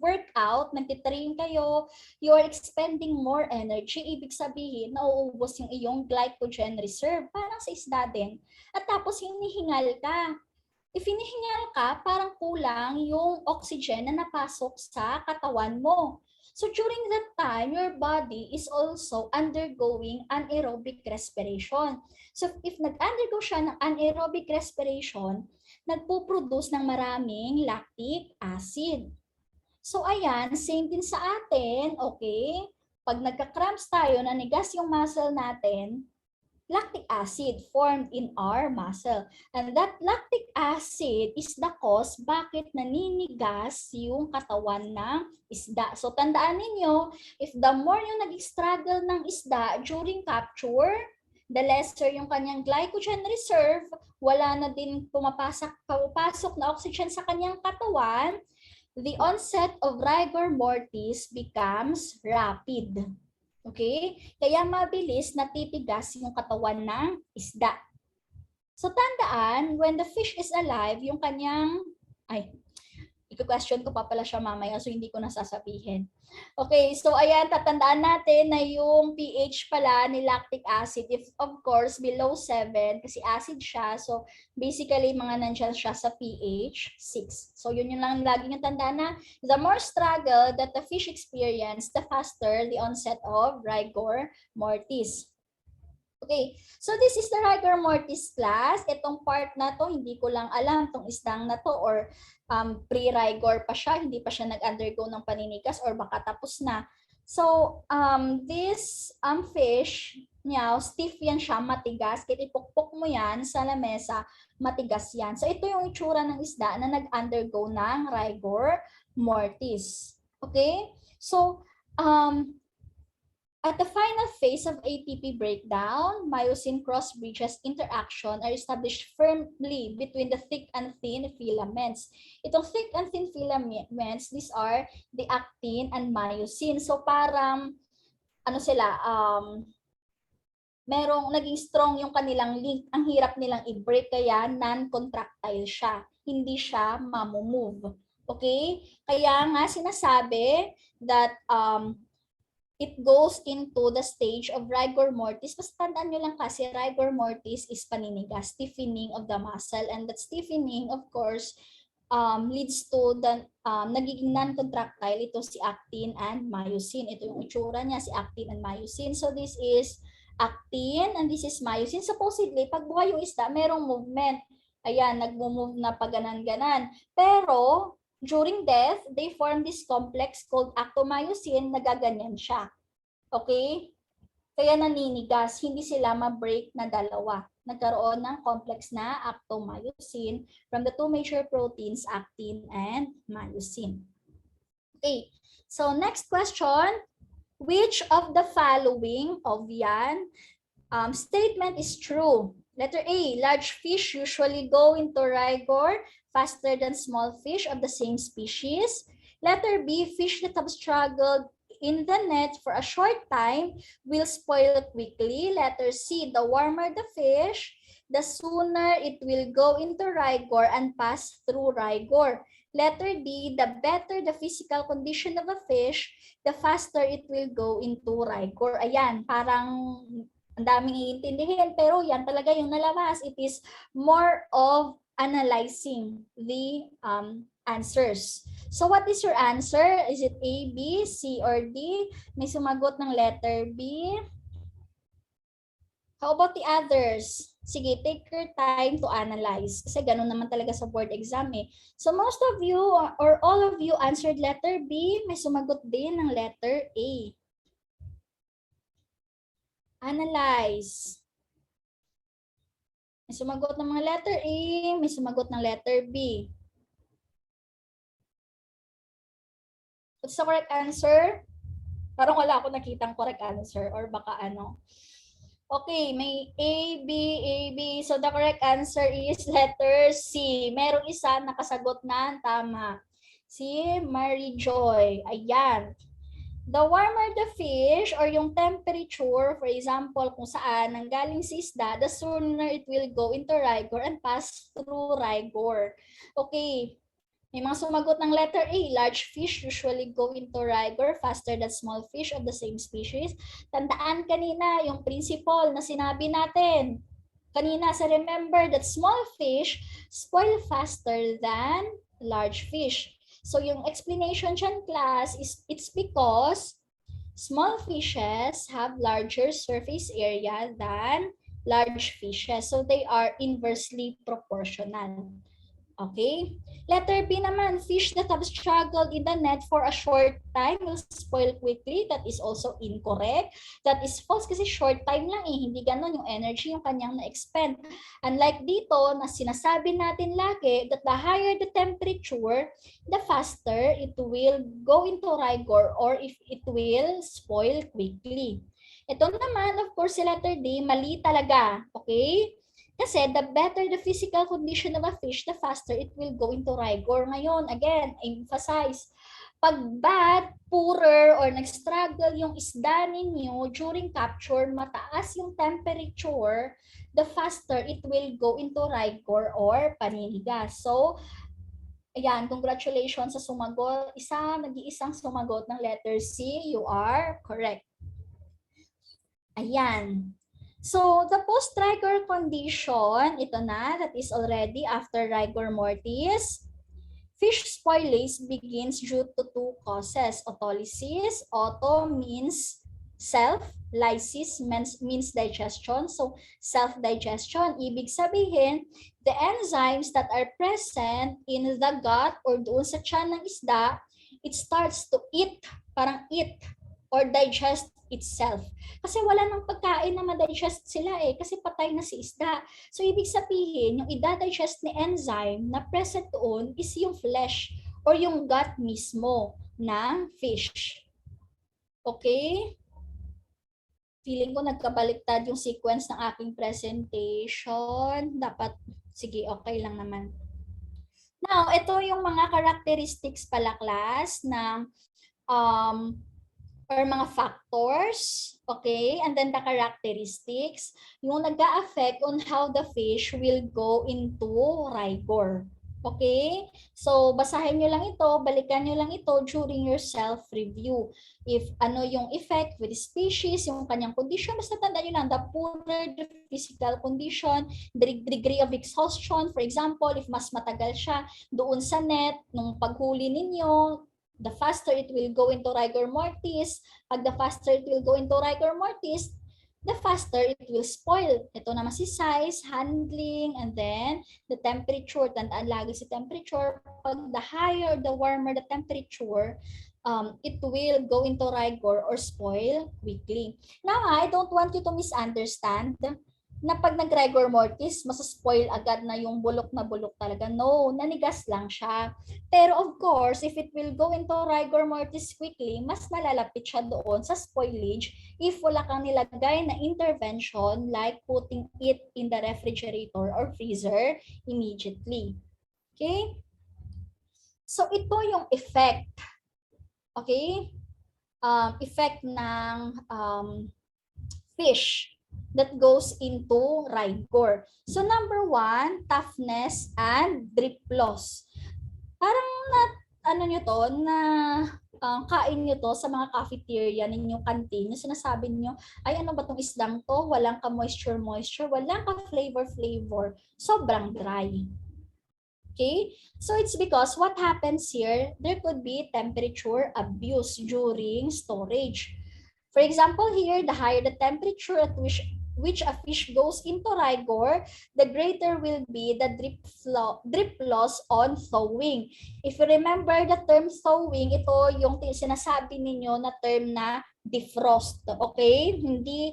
workout, nagtitrain kayo, you are expending more energy, ibig sabihin, nauubos yung iyong glycogen reserve, parang sa isda din. At tapos hinihingal ka. If hinihingal ka, parang kulang yung oxygen na napasok sa katawan mo. So during that time, your body is also undergoing anaerobic respiration. So if nag-undergo siya ng anaerobic respiration, nagpo-produce ng maraming lactic acid. So ayan, same din sa atin, okay? Pag nagka-cramps tayo, nanigas yung muscle natin, lactic acid formed in our muscle. And that lactic acid is the cause bakit naninigas yung katawan ng isda. So tandaan ninyo, if the more yung nag-struggle ng isda during capture, the lesser yung kanyang glycogen reserve, wala na din pumapasok na oxygen sa kanyang katawan, the onset of rigor mortis becomes rapid. Okay? Kaya mabilis natitigas yung katawan ng isda. So tandaan, when the fish is alive, yung kanyang, i-question ko pa pala siya mamaya so hindi ko nasasabihin. Okay, so ayan, tatandaan natin na yung pH pala ni lactic acid, if of course below 7, kasi acid siya, so basically mga nandiyan siya sa pH 6. So yun lang lagi yung tandaan na the more struggle that the fish experience, the faster the onset of rigor mortis. Okay, so this is the rigor mortis class. Itong part na to, hindi ko lang alam itong isdang na to or pre-rigor pa siya, hindi pa siya nag-undergo ng paninigas or baka tapos na. So, this fish niya, stiff yan siya, matigas. Kahit ipukpok mo yan sa lamesa, matigas yan. So ito yung itsura ng isda na nag-undergo ng rigor mortis. Okay? So, at the final phase of ATP breakdown, myosin cross bridges interaction are established firmly between the thick and thin filaments. Itong thick and thin filaments, these are the actin and myosin. So parang, ano sila, merong naging strong yung kanilang link. Ang hirap nilang i-break kaya non-contractile siya. Hindi siya mamumove. Okay? Kaya nga sinasabi that it goes into the stage of rigor mortis. Mas tandaan nyo lang kasi rigor mortis is paninigas, stiffening of the muscle. And that stiffening, of course, leads to the nagiging non-contractile. Ito si actin and myosin. Ito yung itsura niya, si actin and myosin. So this is actin and this is myosin. Supposedly, pag buhay yung isda, merong movement. Ayan, nagmo-move na pag ganan-ganan. Pero, during death, they form this complex called actomyosin na gaganyan siya. Okay? Kaya naninigas, hindi sila ma-break na dalawa. Nagkaroon ng complex na actomyosin from the two major proteins, actin and myosin. Okay, so next question. Which of the following statement is true? Letter A, large fish usually go into rigor faster than small fish of the same species. Letter B, fish that have struggled in the net for a short time will spoil quickly. Letter C, the warmer the fish, the sooner it will go into rigor and pass through rigor. Letter D, the better the physical condition of a fish, the faster it will go into rigor. Ayan, parang ang daming iintindihin, pero yan talaga yung nalabas. It is more of analyzing the answers. So what is your answer? Is it A, B, C, or D? May sumagot ng letter B. How about the others? Sige, take your time to analyze. Kasi ganun naman talaga sa board exam eh. So most of you or all of you answered letter B. May sumagot din ng letter A. Analyze. May sumagot ng mga letter A, may sumagot ng letter B. What's the correct answer? Parang wala ako nakitang correct answer or baka ano. Okay, may A, B, A, B. So the correct answer is letter C. Merong isa nakasagot na tama. Si Mary Joy. Ayan. The warmer the fish or yung temperature, for example, kung saan nanggaling si isda, the sooner it will go into rigor and pass through rigor. Okay. May mga sumagot ng letter A. Large fish usually go into rigor faster than small fish of the same species. Tandaan kanina yung principle na sinabi natin. Kanina sa remember that small fish spoil faster than large fish. So yung explanation dyan, class, is it's because small fishes have larger surface area than large fishes. So they are inversely proportional. Okay? Letter B naman, fish that have struggled in the net for a short time will spoil quickly. That is also incorrect. That is false kasi short time lang eh. Hindi ganun yung energy yung kanyang na-expend. Unlike dito na sinasabi natin lagi that the higher the temperature, the faster it will go into rigor or if it will spoil quickly. Ito naman, of course, si letter D, mali talaga. Okay? Kasi the better the physical condition of a fish, the faster it will go into rigor. Ngayon, again, emphasize, pag bad, poorer, or nag-struggle yung isda ninyo during capture, mataas yung temperature, the faster it will go into rigor or paninigas. So, ayan, congratulations sa sumagot. Nag-iisang sumagot ng letter C. You are correct. Ayan. So, the post-rigor condition, ito na, that is already after rigor mortis. Fish spoilage begins due to two causes. Autolysis, auto means self, lysis means digestion. So, self-digestion, ibig sabihin, the enzymes that are present in the gut or doon sa tiyan ng isda, it starts to eat, parang eat. or digest itself. Kasi wala nang pagkain na ma-digest sila kasi patay na si isda. So ibig sabihin, yung i-digest ni enzyme na present doon is yung flesh or yung gut mismo ng fish. Okay? Feeling ko nagkabaliktad yung sequence ng aking presentation. Dapat, sige, okay lang naman. Now, ito yung mga characteristics pala, class, ng or mga factors, okay? And then the characteristics, yung nag-a-affect on how the fish will go into rigor. Okay? So, basahin nyo lang ito, balikan nyo lang ito during your self-review. If ano yung effect with the species, yung kanyang condition, basta tandaan nyo lang, the poorer the physical condition, the degree of exhaustion, for example, if mas matagal siya doon sa net, nung paghuli ninyo, the faster it will go into rigor mortis. Pag the faster it will go into rigor mortis, the faster it will spoil. Ito naman si size, handling, and then the temperature. Tandaan lagi si temperature. Pag the higher, the warmer the temperature, it will go into rigor or spoil quickly. Now, I don't want you to misunderstand na pag nag-rigor mortis, masaspoil agad na yung bulok na bulok talaga. No, nanigas lang siya. Pero of course, if it will go into rigor mortis quickly, mas nalalapit siya doon sa spoilage if wala kang nilagay na intervention like putting it in the refrigerator or freezer immediately. Okay? So ito yung effect. Okay? Effect ng fish that goes into rigor. So number 1, toughness and drip loss. Parang ano nyo to, na kain nyo to sa mga cafeteria ninyong canteen, yung sinasabi nyo, ay ano ba tong isdang to, walang ka moisture, walang ka flavor, sobrang dry. Okay, so it's because what happens here, there could be temperature abuse during storage. For example, here, the higher the temperature at which a fish goes into rigor, the greater will be the drip loss on thawing. If you remember the term thawing, ito yung sinasabi ninyo na term na defrost. Okay? Hindi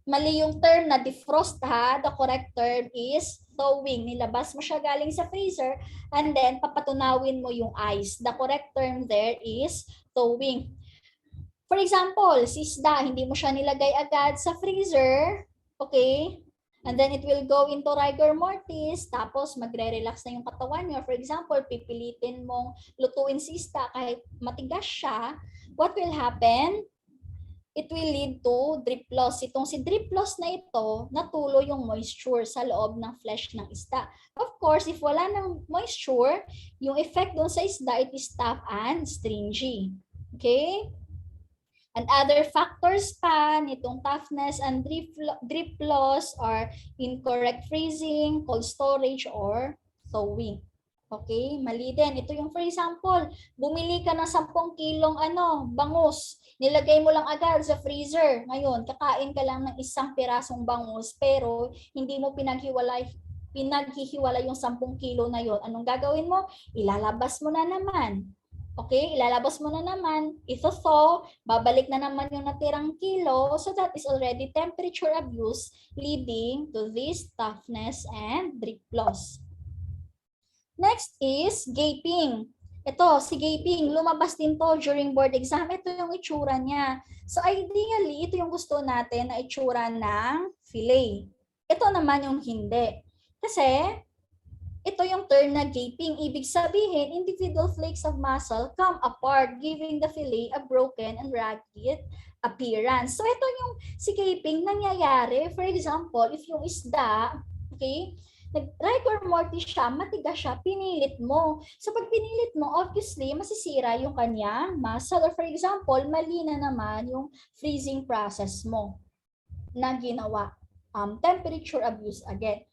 mali yung term na defrost ha. The correct term is thawing. Nilabas mo siya galing sa freezer and then papatunawin mo yung ice. The correct term there is thawing. For example, si isda, hindi mo siya nilagay agad sa freezer, okay? And then it will go into rigor mortis, tapos magre-relax na yung katawan niyo. For example, pipilitin mong lutuin si isda kahit matigas siya, what will happen? It will lead to drip loss. Itong si drip loss na ito, natulo yung moisture sa loob ng flesh ng isda. Of course, if wala ng moisture, yung effect doon sa isda, it is tough and stringy. Okay? And other factors pa nitong toughness and drip loss are incorrect freezing, cold storage, or thawing. Okay, mali din. Ito yung for example, bumili ka ng 10 kilong bangus. Nilagay mo lang agad sa freezer. Ngayon, kakain ka lang ng 1 pirasong bangus pero hindi mo pinaghiwalay yung 10 kilo na yon. Anong gagawin mo? Ilalabas mo na naman. Okay, ilalabas mo na naman, ito, babalik na naman yung natirang kilo, so that is already temperature abuse leading to this toughness and drip loss. Next is gaping. Ito, si gaping, lumabas din to during board exam. Ito yung itsura niya. So ideally, ito yung gusto natin na itsura ng fillet. Ito naman yung hindi. Kasi, ito yung term na gaping. Ibig sabihin, individual flakes of muscle come apart, giving the fillet a broken and ragged appearance. So ito yung si gaping nangyayari. For example, if yung isda, okay, nag-rigor mortis siya, matigas siya, pinilit mo. So pag pinilit mo, obviously, masisira yung kanyang muscle. Or for example, mali na naman yung freezing process mo na ginawa. Temperature abuse again.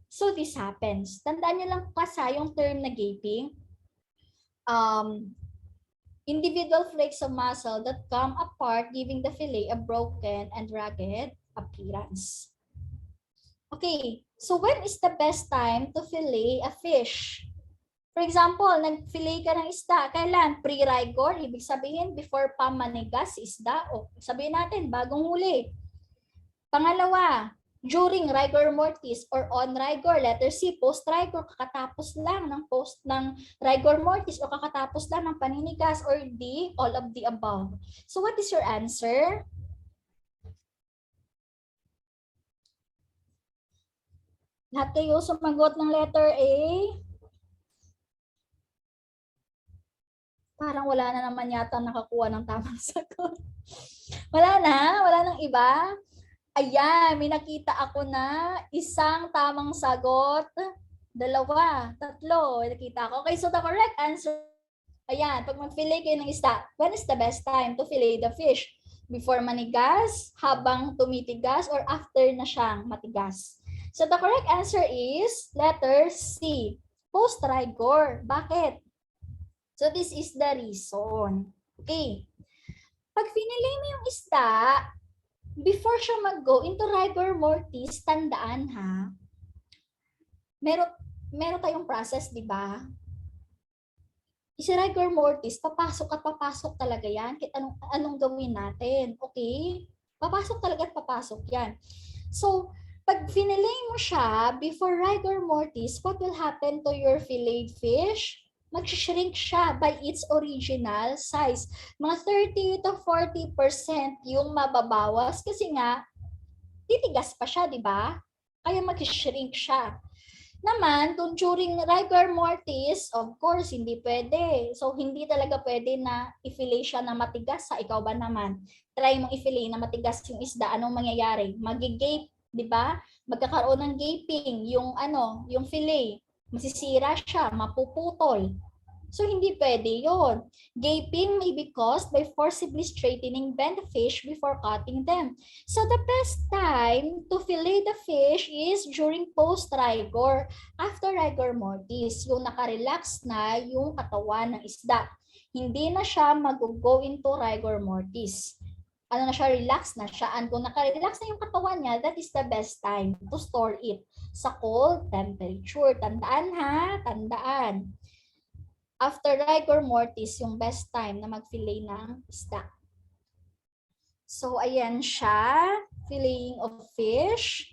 So this happens. Tandaan nyo lang kasi yung term na gaping. Individual flakes of muscle that come apart, giving the fillet a broken and ragged appearance. Okay, so when is the best time to fillet a fish? For example, nag-fillet ka ng isda. Kailan? Pre-rigor, ibig sabihin before pa manigas isda. O sabihin natin, bagong huli. Pangalawa, during rigor mortis or on rigor. Letter C, post-rigor, kakatapos lang ng post ng rigor mortis o kakatapos lang ng paninigas, or D, all of the above. So what is your answer? Lahat kayo sumagot ng letter A. Parang wala na naman yata nakakuha ng tamang sagot. Wala na? Wala nang iba? Ayan, may nakita ako na isang tamang sagot. Dalawa, tatlo, nakita ko. Okay, so the correct answer, ayan, pag mag-fillet kayo ng isda, when is the best time to fillet the fish? Before manigas, habang tumitigas, or after na siyang matigas? So the correct answer is letter C, post-rigor. Bakit? So this is the reason. Okay. Pag finilay mo yung isda, before siya mag-go into rigor mortis, tandaan ha, meron tayong process, di ba? Si rigor mortis, papasok at papasok talaga yan. Kahit anong gawin natin. Okay? Papasok talaga at papasok yan. So, pag finilay mo siya, before rigor mortis, what will happen to your filleted fish? Mag-shrink siya by its original size. Mga 30 to 40% yung mababawas kasi nga, titigas pa siya, di ba? Kaya mag-shrink siya. Naman, during rigor mortis, of course, hindi pwede. So, hindi talaga pwede na i-fillet siya na matigas. Sa ikaw ba naman? Try mong i-fillet na matigas yung isda. Anong mangyayari? Magigape, di ba? Magkakaroon ng gaping, yung fillet. Masisira siya, mapuputol. So, hindi pwede yon. Gaping may be caused by forcibly straightening bend the fish before cutting them. So, the best time to fillet the fish is during post-rigor, after rigor mortis, yung nakarelax na yung katawan ng isda. Hindi na siya mag-go into rigor mortis. Ano na siya, relax na siya. And kung nakarelax na yung katawan niya, that is the best time to store it sa cold temperature. Tandaan ha, tandaan. After rigor mortis, yung best time na mag-fillet ng isda. So, ayan siya. Filleting of fish.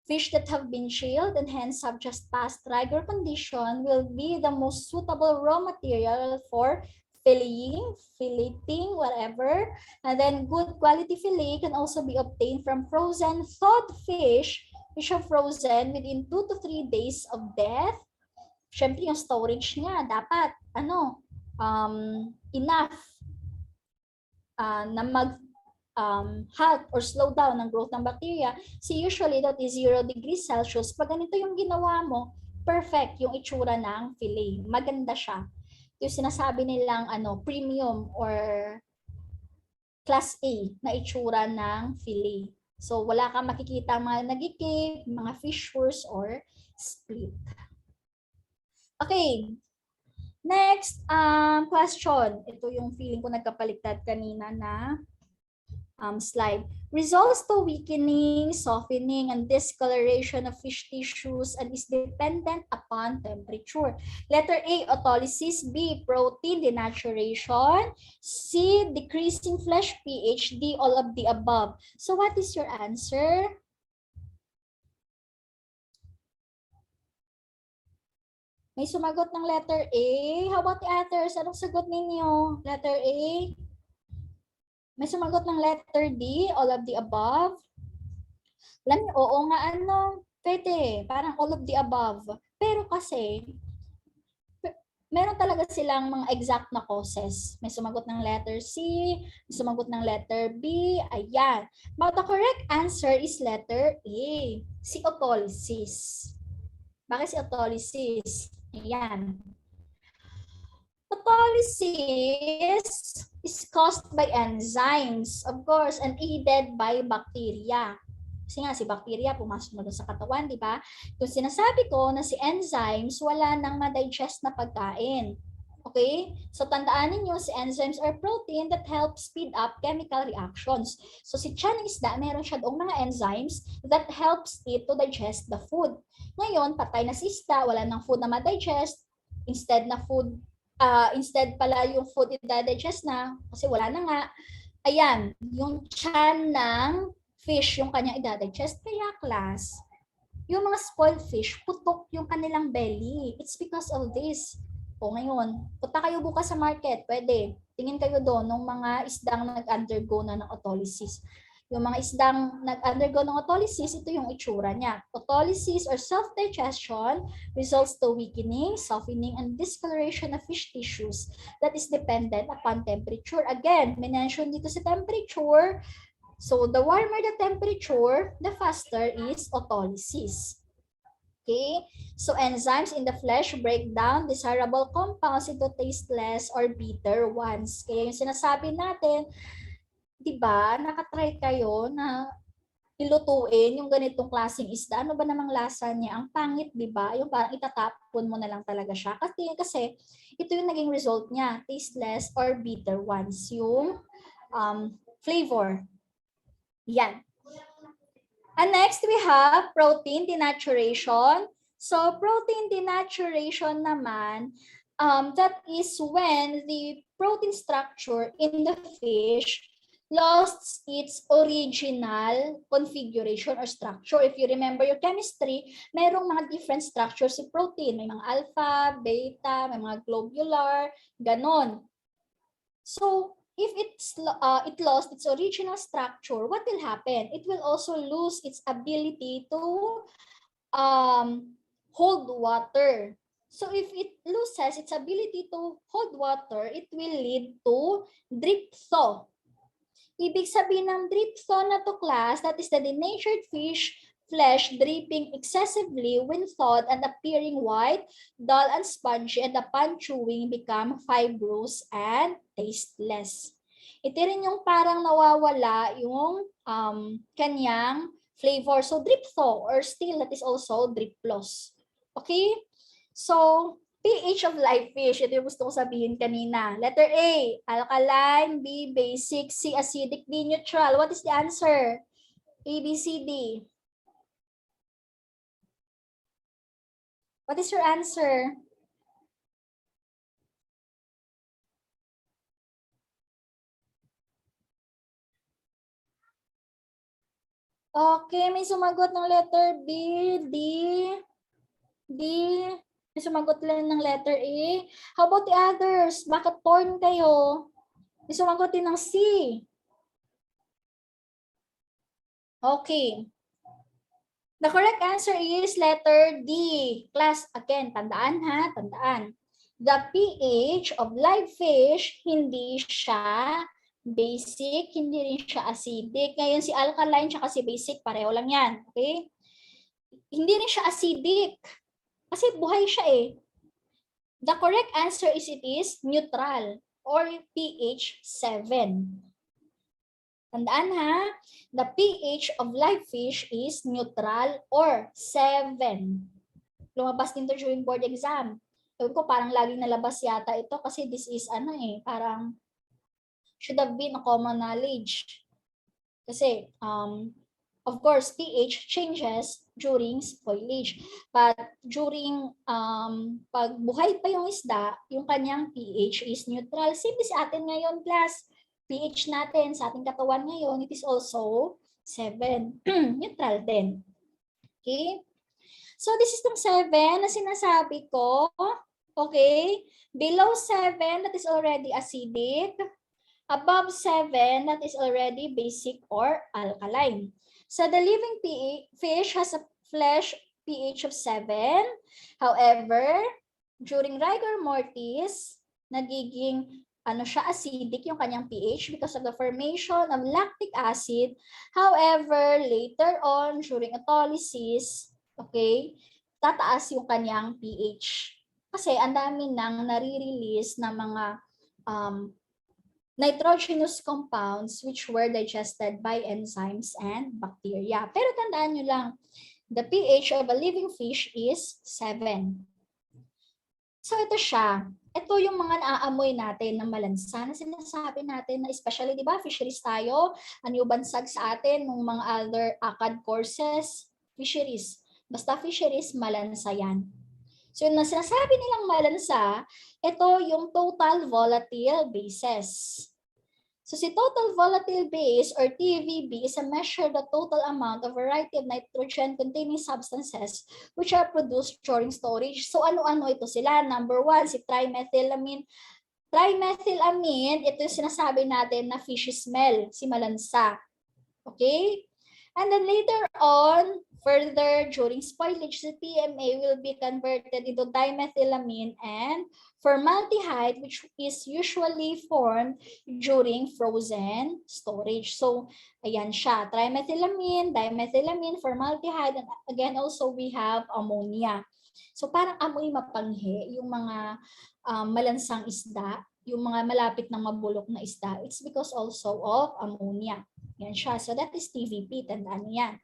Fish that have been chilled and hence have just passed rigor condition will be the most suitable raw material for filleting, whatever. And then good quality fillet can also be obtained from frozen thawed fish which are frozen within 2 to 3 days of death. Siyempre, yung storage niya dapat enough na halt or slow down ng growth ng bacteria. So usually that is 0 degrees Celsius. Pag ganito yung ginawa mo, perfect yung itsura ng fillet. Maganda siya. Yung sinasabi nilang premium or class A na itsura ng fillet. So wala kang makikita mga nagikip, mga fissures or split. Okay. Next question. Ito yung feeling ko nagkapaliktad kanina na slide. Results to weakening, softening, and discoloration of fish tissues and is dependent upon temperature. Letter A, autolysis. B, protein denaturation. C, decreasing flesh pH. D, all of the above. So what is your answer? May sumagot ng letter A. How about the others? Anong sagot ninyo? Letter A? May sumagot ng letter D, all of the above. Alam niyo, oo nga pwede, parang all of the above. Pero kasi, meron talaga silang mga exact na causes. May sumagot ng letter C, may sumagot ng letter B, ayan. But the correct answer is letter A, si autolysis. Bakit si autolysis? Ayan. Autolysis is caused by enzymes, of course, and aided by bacteria. Kasi nga, si bacteria pumasok na doon sa katawan, di ba? Kung sinasabi ko na si enzymes, wala nang ma-digest na pagkain. Okay? So tandaan ninyo, si enzymes are protein that help speed up chemical reactions. So si tiyan ng isda, meron siya doong mga enzymes that helps it to digest the food. Ngayon, patay na si isda, wala nang food na ma-digest, instead pala yung food i-digest na, kasi wala na nga, ayan, yung tiyan ng fish yung kanyang i-digest. Kaya class, yung mga spoiled fish, putok yung kanilang belly. It's because of this. O ngayon, punta kayo bukas sa market, pwede. Tingin kayo doon ng mga isdang nag-undergo na ng autolysis. Yung mga isdang nag-undergo ng autolysis, ito yung itsura niya. Autolysis or self-digestion results to weakening, softening, and discoloration of fish tissues that is dependent upon temperature. Again, mention dito sa temperature. So the warmer the temperature, the faster is autolysis. Okay? So enzymes in the flesh break down desirable compounds into tasteless or bitter ones. Kaya yung sinasabi natin, di ba, nakatry kayo na ilutuin yung ganitong klaseng isda, ano ba namang lasa niya? Ang pangit, di ba? Yung parang itatapon mo na lang talaga siya. Kasi ito yung naging result niya, tasteless or bitter ones, yung flavor. Yan. And next, we have protein denaturation. So, protein denaturation naman, that is when the protein structure in the fish lost its original configuration or structure. If you remember your chemistry, merong mga different structures si protein. May mga alpha, beta, may mga globular, ganon. So, if it lost its original structure, what will happen? It will also lose its ability to hold water. So if it loses its ability to hold water, it will lead to drip thaw. Ibig sabihin ng drip thaw na to class, that is the denatured fish flesh dripping excessively when thawed and appearing white, dull and spongy, and upon chewing become fibrous and tasteless. Ito rin yung parang nawawala yung kanyang flavor. So drip thaw or still that is also drip loss. Okay? So pH of live fish, ito yung gusto ko sabihin kanina. Letter A, alkaline, B, basic, C, acidic, D, neutral. What is the answer? A, B, C, D. What is your answer? Okay, may sumagot ng letter B, D, D. May sumagot lang ng letter A. How about the others? Bakit torn kayo? May sumagot din ng C. Okay. The correct answer is letter D. Class, again, tandaan ha, tandaan. The pH of live fish, hindi siya basic, hindi rin siya acidic. Ngayon si alkaline tsaka si basic, pareho lang yan. Okay? Hindi rin siya acidic. Kasi buhay siya eh. The correct answer is it is neutral or pH 7. Tandaan ha, the pH of live fish is neutral or 7. Lumabas din to during board exam. Ewan ko, parang laging nalabas yata ito kasi this is parang should have been a common knowledge. Kasi, of course, pH changes during spoilage. But during pag buhay pa yung isda, yung kanyang pH is neutral. Same sa atin ngayon, class. pH natin sa ating katawan ngayon, it is also 7. Neutral din. Okay? So, this is yung 7 na sinasabi ko. Okay? Below 7, that is already acidic. Above 7, that is already basic or alkaline. So, the living fish has a flesh pH of 7. However, during rigor mortis, nagiging siya acidic yung kanyang pH because of the formation of lactic acid. However, later on, during autolysis, okay, tataas yung kanyang pH. Kasi ang dami nang nare-release na mga nitrogenous compounds which were digested by enzymes and bacteria. Pero tandaan nyo lang, the pH of a living fish is 7. So ito siya. Ito yung mga naaamoy natin ng malansa na sinasabi natin na especially, di ba, fisheries tayo, ano yung bansag sa atin ng mga other ACAD courses, fisheries. Basta fisheries, malansa yan. So yung sinasabi nilang malansa, ito yung total volatile bases. So si total volatile base or TVB is a measure the total amount of variety of nitrogen containing substances which are produced during storage. So ano-ano ito sila? Number 1, si trimethylamine. Trimethylamine, ito yung sinasabi natin na fishy smell, si malansa. Okay? And then later on, further during spoilage, the TMA will be converted into dimethylamine and formaldehyde, which is usually formed during frozen storage. So, ayan siya. Trimethylamine, dimethylamine, formaldehyde, and again also we have ammonia. So, parang amoy mapanghe yung mga malansang isda, yung mga malapit ng mabulok na isda. It's because also of ammonia. Yan siya. So that is TVP. Tandaan niyo yan.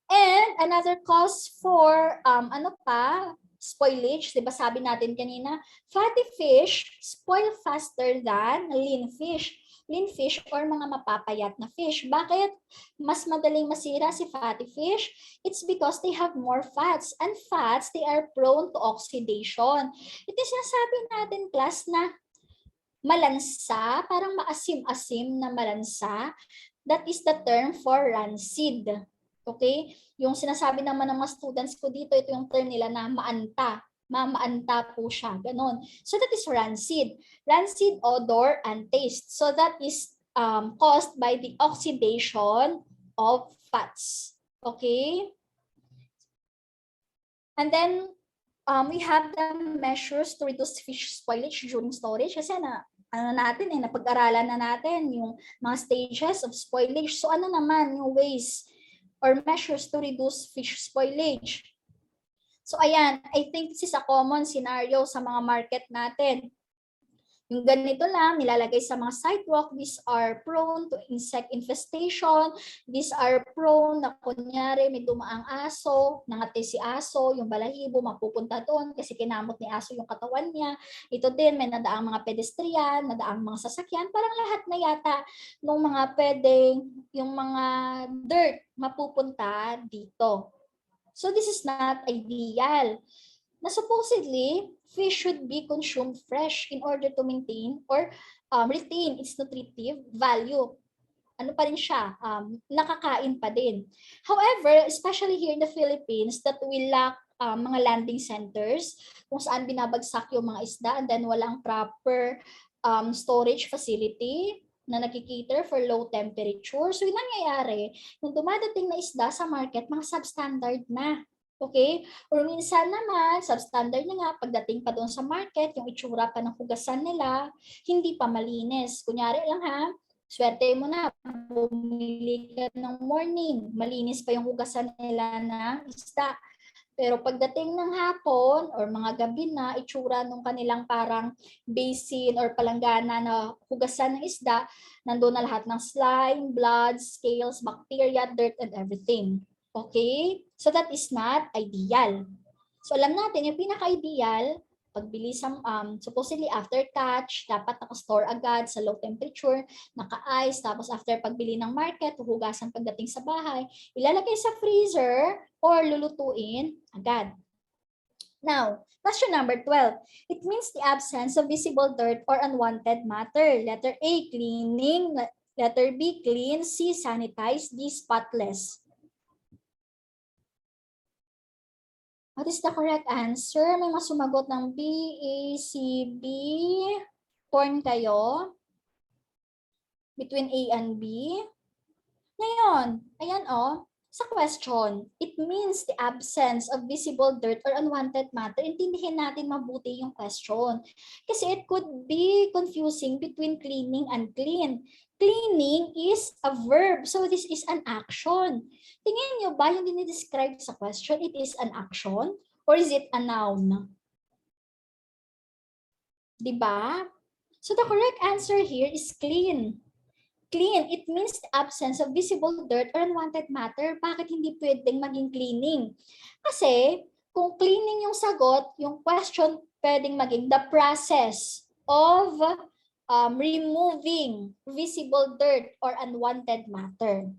And another cause for ano pa? Spoilage. Diba sabi natin kanina, fatty fish spoil faster than lean fish. Lean fish or mga mapapayat na fish. Bakit mas madaling masira si fatty fish? It's because they have more fats. And fats, they are prone to oxidation. Ito yung sinasabi natin, class, na malansa, parang maasim-asim na malansa, that is the term for rancid. Okay? Yung sinasabi naman ng mga students ko dito, ito yung term nila na maanta. Maanta po siya. Ganon. So that is rancid. Rancid odor and taste. So that is caused by the oxidation of fats. Okay? And then, we have the measures to reduce fish spoilage during storage kasi napag-aralan na natin yung mga stages of spoilage. So ano naman yung ways or measures to reduce fish spoilage? So ayan, I think this is a common scenario sa mga market natin. Yung ganito lang, nilalagay sa mga sidewalk, these are prone to insect infestation, these are prone na kunyari may dumaang aso, nangati si aso, yung balahibo mapupunta doon kasi kinamot ni aso yung katawan niya. Ito din, may nadaang mga pedestrian, nadaang mga sasakyan, parang lahat na yata ng mga pwedeng, yung mga dirt mapupunta dito. So this is not ideal. Na supposedly, fish should be consumed fresh in order to maintain or retain its nutritive value. Ano pa rin siya? Nakakain pa din. However, especially here in the Philippines, that we lack mga landing centers kung saan binabagsak yung mga isda and then walang proper storage facility na nakikater for low temperature. So, yung nangyayari, nung dumadating na isda sa market, mga substandard na. Okay? Or minsan naman, substandard na nga, pagdating pa doon sa market, yung itsura pa ng hugasan nila, hindi pa malinis. Kunyari lang ha, swerte mo na, bumili ka ng morning, malinis pa yung hugasan nila na isda. Pero pagdating ng hapon or mga gabi na, itsura nung kanilang parang basin or palanggana na hugasan ng isda, nandoon na lahat ng slime, blood, scales, bacteria, dirt, and everything. Okay? So that is not ideal. So alam natin, yung pinaka-ideal, pagbili sa, supposedly after catch, dapat naka-store agad sa low temperature, naka-ice, tapos after pagbili ng market, huhugasan pagdating sa bahay, ilalagay sa freezer or lulutuin agad. Now, question number 12. It means the absence of visible dirt or unwanted matter. Letter A, cleaning. Letter B, clean. C, sanitize. D, spotless. What is the correct answer? May mga sumagot ng B, A, C, B. Torn kayo. Between A and B. Ngayon, ayan sa question, it means the absence of visible dirt or unwanted matter. Intindihin natin mabuti yung question. Kasi it could be confusing between cleaning and clean. Cleaning is a verb, so this is an action. Tingin nyo ba yung dinidescribe sa question, it is an action? Or is it a noun? Diba? So the correct answer here is clean. Clean, it means the absence of visible dirt or unwanted matter. Bakit hindi pwedeng maging cleaning? Kasi kung cleaning yung sagot, yung question pwedeng maging the process of removing visible dirt or unwanted matter.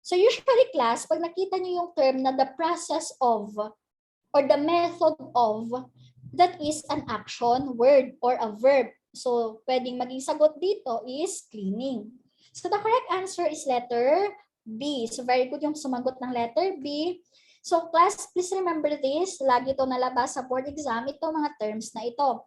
So usually class, pag nakita niyo yung term na the process of or the method of, that is an action, word, or a verb. So pwedeng maging sagot dito is cleaning. So the correct answer is letter B. So very good yung sumagot ng letter B. So class, please remember this. Lagi ito nalabas sa board exam. Ito mga terms na ito.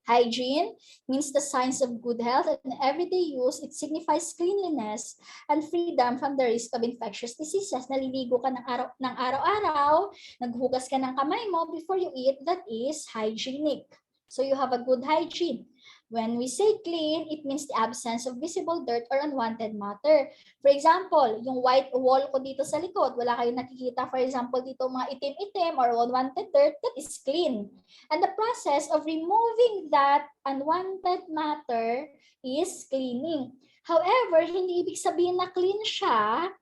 Hygiene means the science of good health and everyday use. It signifies cleanliness and freedom from the risk of infectious diseases. Naliligo ka ng araw-araw, naghugas ka ng kamay mo before you eat, that is hygienic. So you have a good hygiene. When we say clean, it means the absence of visible dirt or unwanted matter. For example, yung white wall ko dito sa likod, wala kayong nakikita, for example, dito mga itim-itim or unwanted dirt, that is clean. And the process of removing that unwanted matter is cleaning. However, hindi ibig sabihin na clean siya,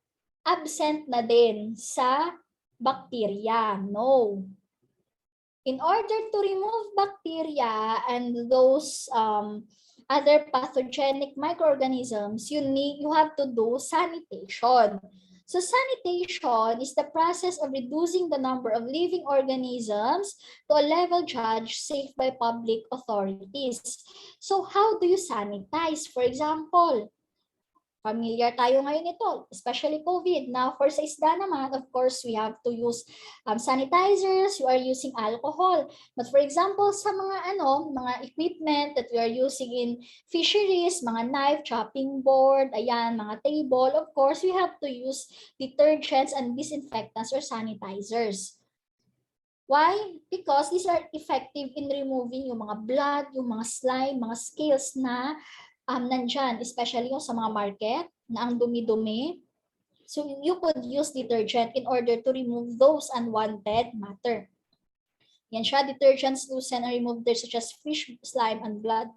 absent na din sa bacteria. No. In order to remove bacteria and those other pathogenic microorganisms, you have to do sanitation. So sanitation is the process of reducing the number of living organisms to a level judged safe by public authorities. So how do you sanitize? For example, familiar tayo ngayon ito, especially COVID. Now, for sa isda naman, of course, we have to use sanitizers, you are using alcohol. But for example, sa mga mga equipment that we are using in fisheries, mga knife, chopping board, ayan, mga table, of course, we have to use detergents and disinfectants or sanitizers. Why? Because these are effective in removing yung mga blood, yung mga slime, mga scales na nandyan, especially yung sa mga market na ang dumi-dumi. So you could use detergent in order to remove those unwanted matter. Yan siya, detergents loosen and remove dirt such as fish, slime, and blood.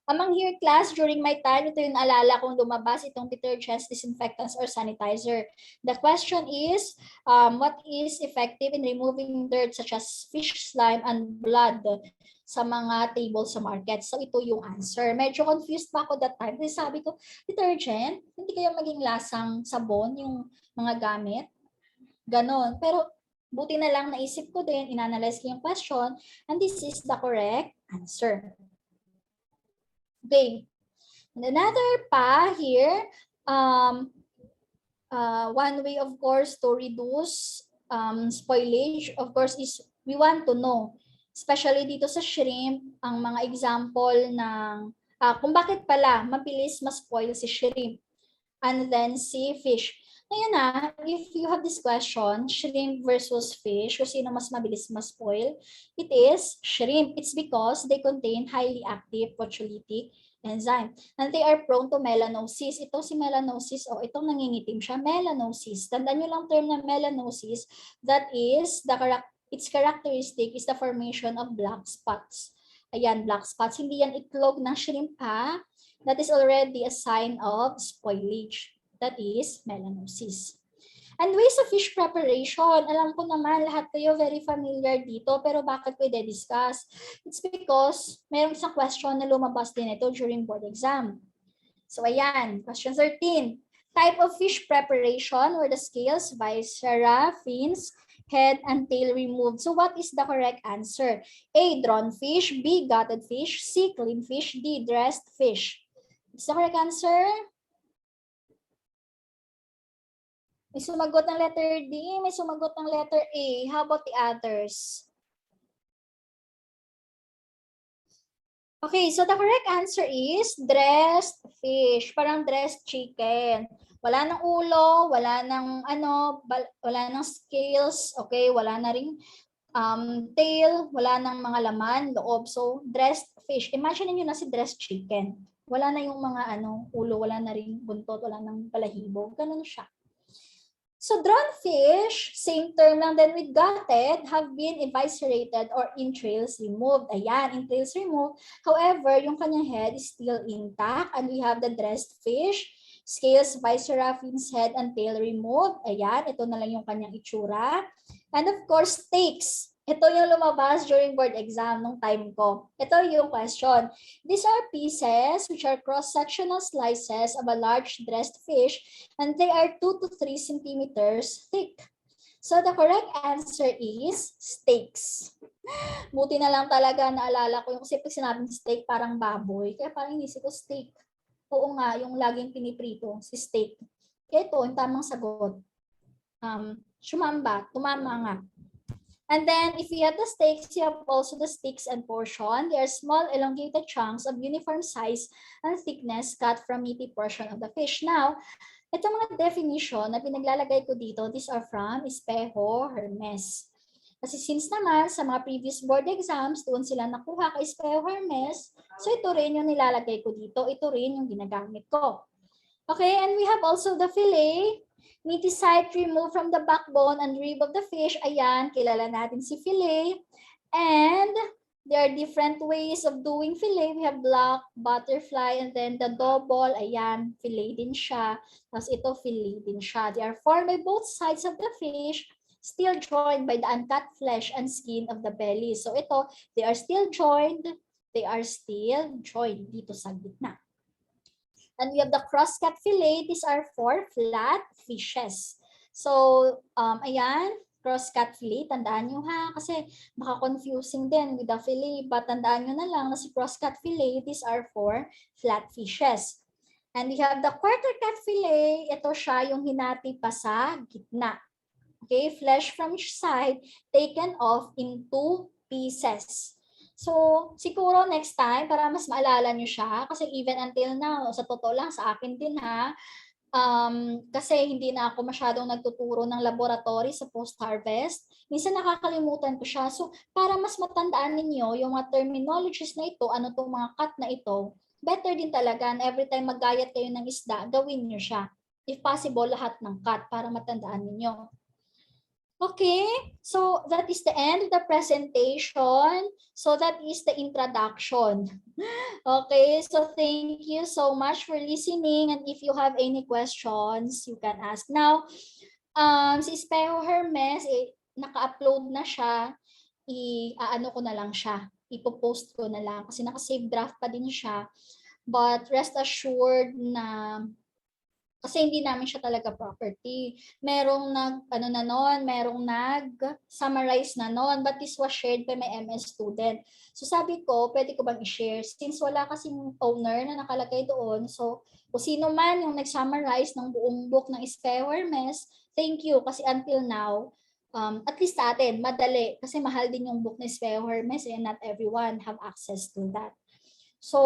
Among here class, during my time, ito yung naalala kong lumabas itong detergents, disinfectants, or sanitizer. The question is, what is effective in removing dirt such as fish, slime, and blood sa mga tables sa market? So ito yung answer. Medyo confused pa ako that time. Kasi sabi ko, detergent, hindi kaya maging lasang sabon yung mga gamit? Ganon. Pero buti na lang naisip ko din, inanalyze ko yung question, and this is the correct answer. Okay. And another pa here, one way of course to reduce spoilage, of course, is we want to know, especially dito sa shrimp, ang mga example ng kung bakit pala mabilis ma-spoil si shrimp and then si fish. Ngayon if you have this question, shrimp versus fish, kung sino mas mabilis ma-spoil, it is shrimp. It's because they contain highly active botulitic enzyme. And they are prone to melanosis. Ito si melanosis, itong nangingitim siya, melanosis. Tandaan nyo lang term na melanosis, that is, its characteristic is the formation of black spots. Ayan, black spots. Hindi yan itlog ng shrimp ha. That is already a sign of spoilage. That is melanosis. And ways of fish preparation. Alam ko naman, lahat kayo very familiar dito, pero bakit ko i-discuss? It's because mayroong isang question na lumabas din ito during board exam. So ayan, question 13. Type of fish preparation where the scales, viscera, fins, head, and tail removed. So what is the correct answer? A, drawn fish, B, gutted fish, C, clean fish, D, dressed fish. What's the correct answer? May sumagot ng letter D, may sumagot ng letter A. How about the others? Okay, so the correct answer is dressed fish. Parang dressed chicken. Wala nang ulo, wala nang wala nang scales, okay? Wala na ring tail, wala nang mga laman, loob. So, dressed fish. Imagine niyo na si dressed chicken. Wala na yung mga ulo, wala na ring buntot, wala nang balahibo. Ganun siya. So drawn fish, same term lang then with gutted, have been eviscerated or entrails removed. Ayan, entrails removed. However, yung kanyang head is still intact and we have the dressed fish, scales, viscera, fins, head, and tail removed. Ayan, ito na lang yung kanyang itsura. And of course, steaks. Ito yung lumabas during board exam nung time ko. Ito yung question. These are pieces which are cross-sectional slices of a large dressed fish and they are 2 to 3 centimeters thick. So the correct answer is steaks. Buti na lang talaga naalala ko yung kasi pag sinabing steak parang baboy. Kaya parang inisip ko steak. Oo nga, yung laging piniprito, si steak. Kaya ito, yung tamang sagot. Tumama nga. And then, if you have the steaks, you have also the sticks and portion. They are small, elongated chunks of uniform size and thickness cut from meaty portion of the fish. Now, ito mga definition na pinaglalagay ko dito, these are from Espejo Hermes. Kasi since naman sa mga previous board exams, doon sila nakuha kay Espejo Hermes, so ito rin yung nilalagay ko dito, ito rin yung ginagamit ko. Okay, and we have also the fillet. Meaty side removed from the backbone and rib of the fish. Ayan, kilala natin si fillet. And there are different ways of doing fillet. We have block, butterfly, and then the double. Ayan, fillet din siya. Tapos ito, fillet din siya. They are formed by both sides of the fish, still joined by the uncut flesh and skin of the belly. So ito, they are still joined. They are still joined dito sa gitna. And we have the cross-cut fillet. These are for flat fishes. So, ayan, cross-cut fillet. Tandaan nyo ha, kasi baka confusing din with the fillet. But tandaan nyo na lang na si cross-cut fillet, these are for flat fishes. And we have the quarter-cut fillet. Ito siya yung hinati pa sa gitna. Okay, flesh from each side taken off in 2 pieces. So, siguro next time, para mas maalala nyo siya, kasi even until now, sa totoo lang, sa akin din ha, kasi hindi na ako masyadong nagtuturo ng laboratory sa post-harvest, minsan nakakalimutan ko siya. So, para mas matandaan ninyo yung mga terminologies na ito, ano itong mga cut na ito, better din talaga na every time maggayat kayo ng isda, gawin nyo siya. If possible, lahat ng cut para matandaan ninyo. Okay, so that is the end of the presentation. So that is the introduction. Okay, so thank you so much for listening. And if you have any questions, you can ask. Now, si Espejo Hermes, naka-upload na siya. Ano ko na lang siya. Ipopost ko na lang kasi naka-save draft pa din siya. But rest assured na kasi hindi namin siya talaga property. Merong nag-summarize na noon, but this was shared by my MS student. So sabi ko, pwede ko bang i-share? Since wala kasing owner na nakalagay doon, so kung sino man yung nag-summarize ng buong book ng Espejo Hermes, thank you. Kasi until now, at least sa atin, madali. Kasi mahal din yung book ng Espejo Hermes and not everyone have access to that. So,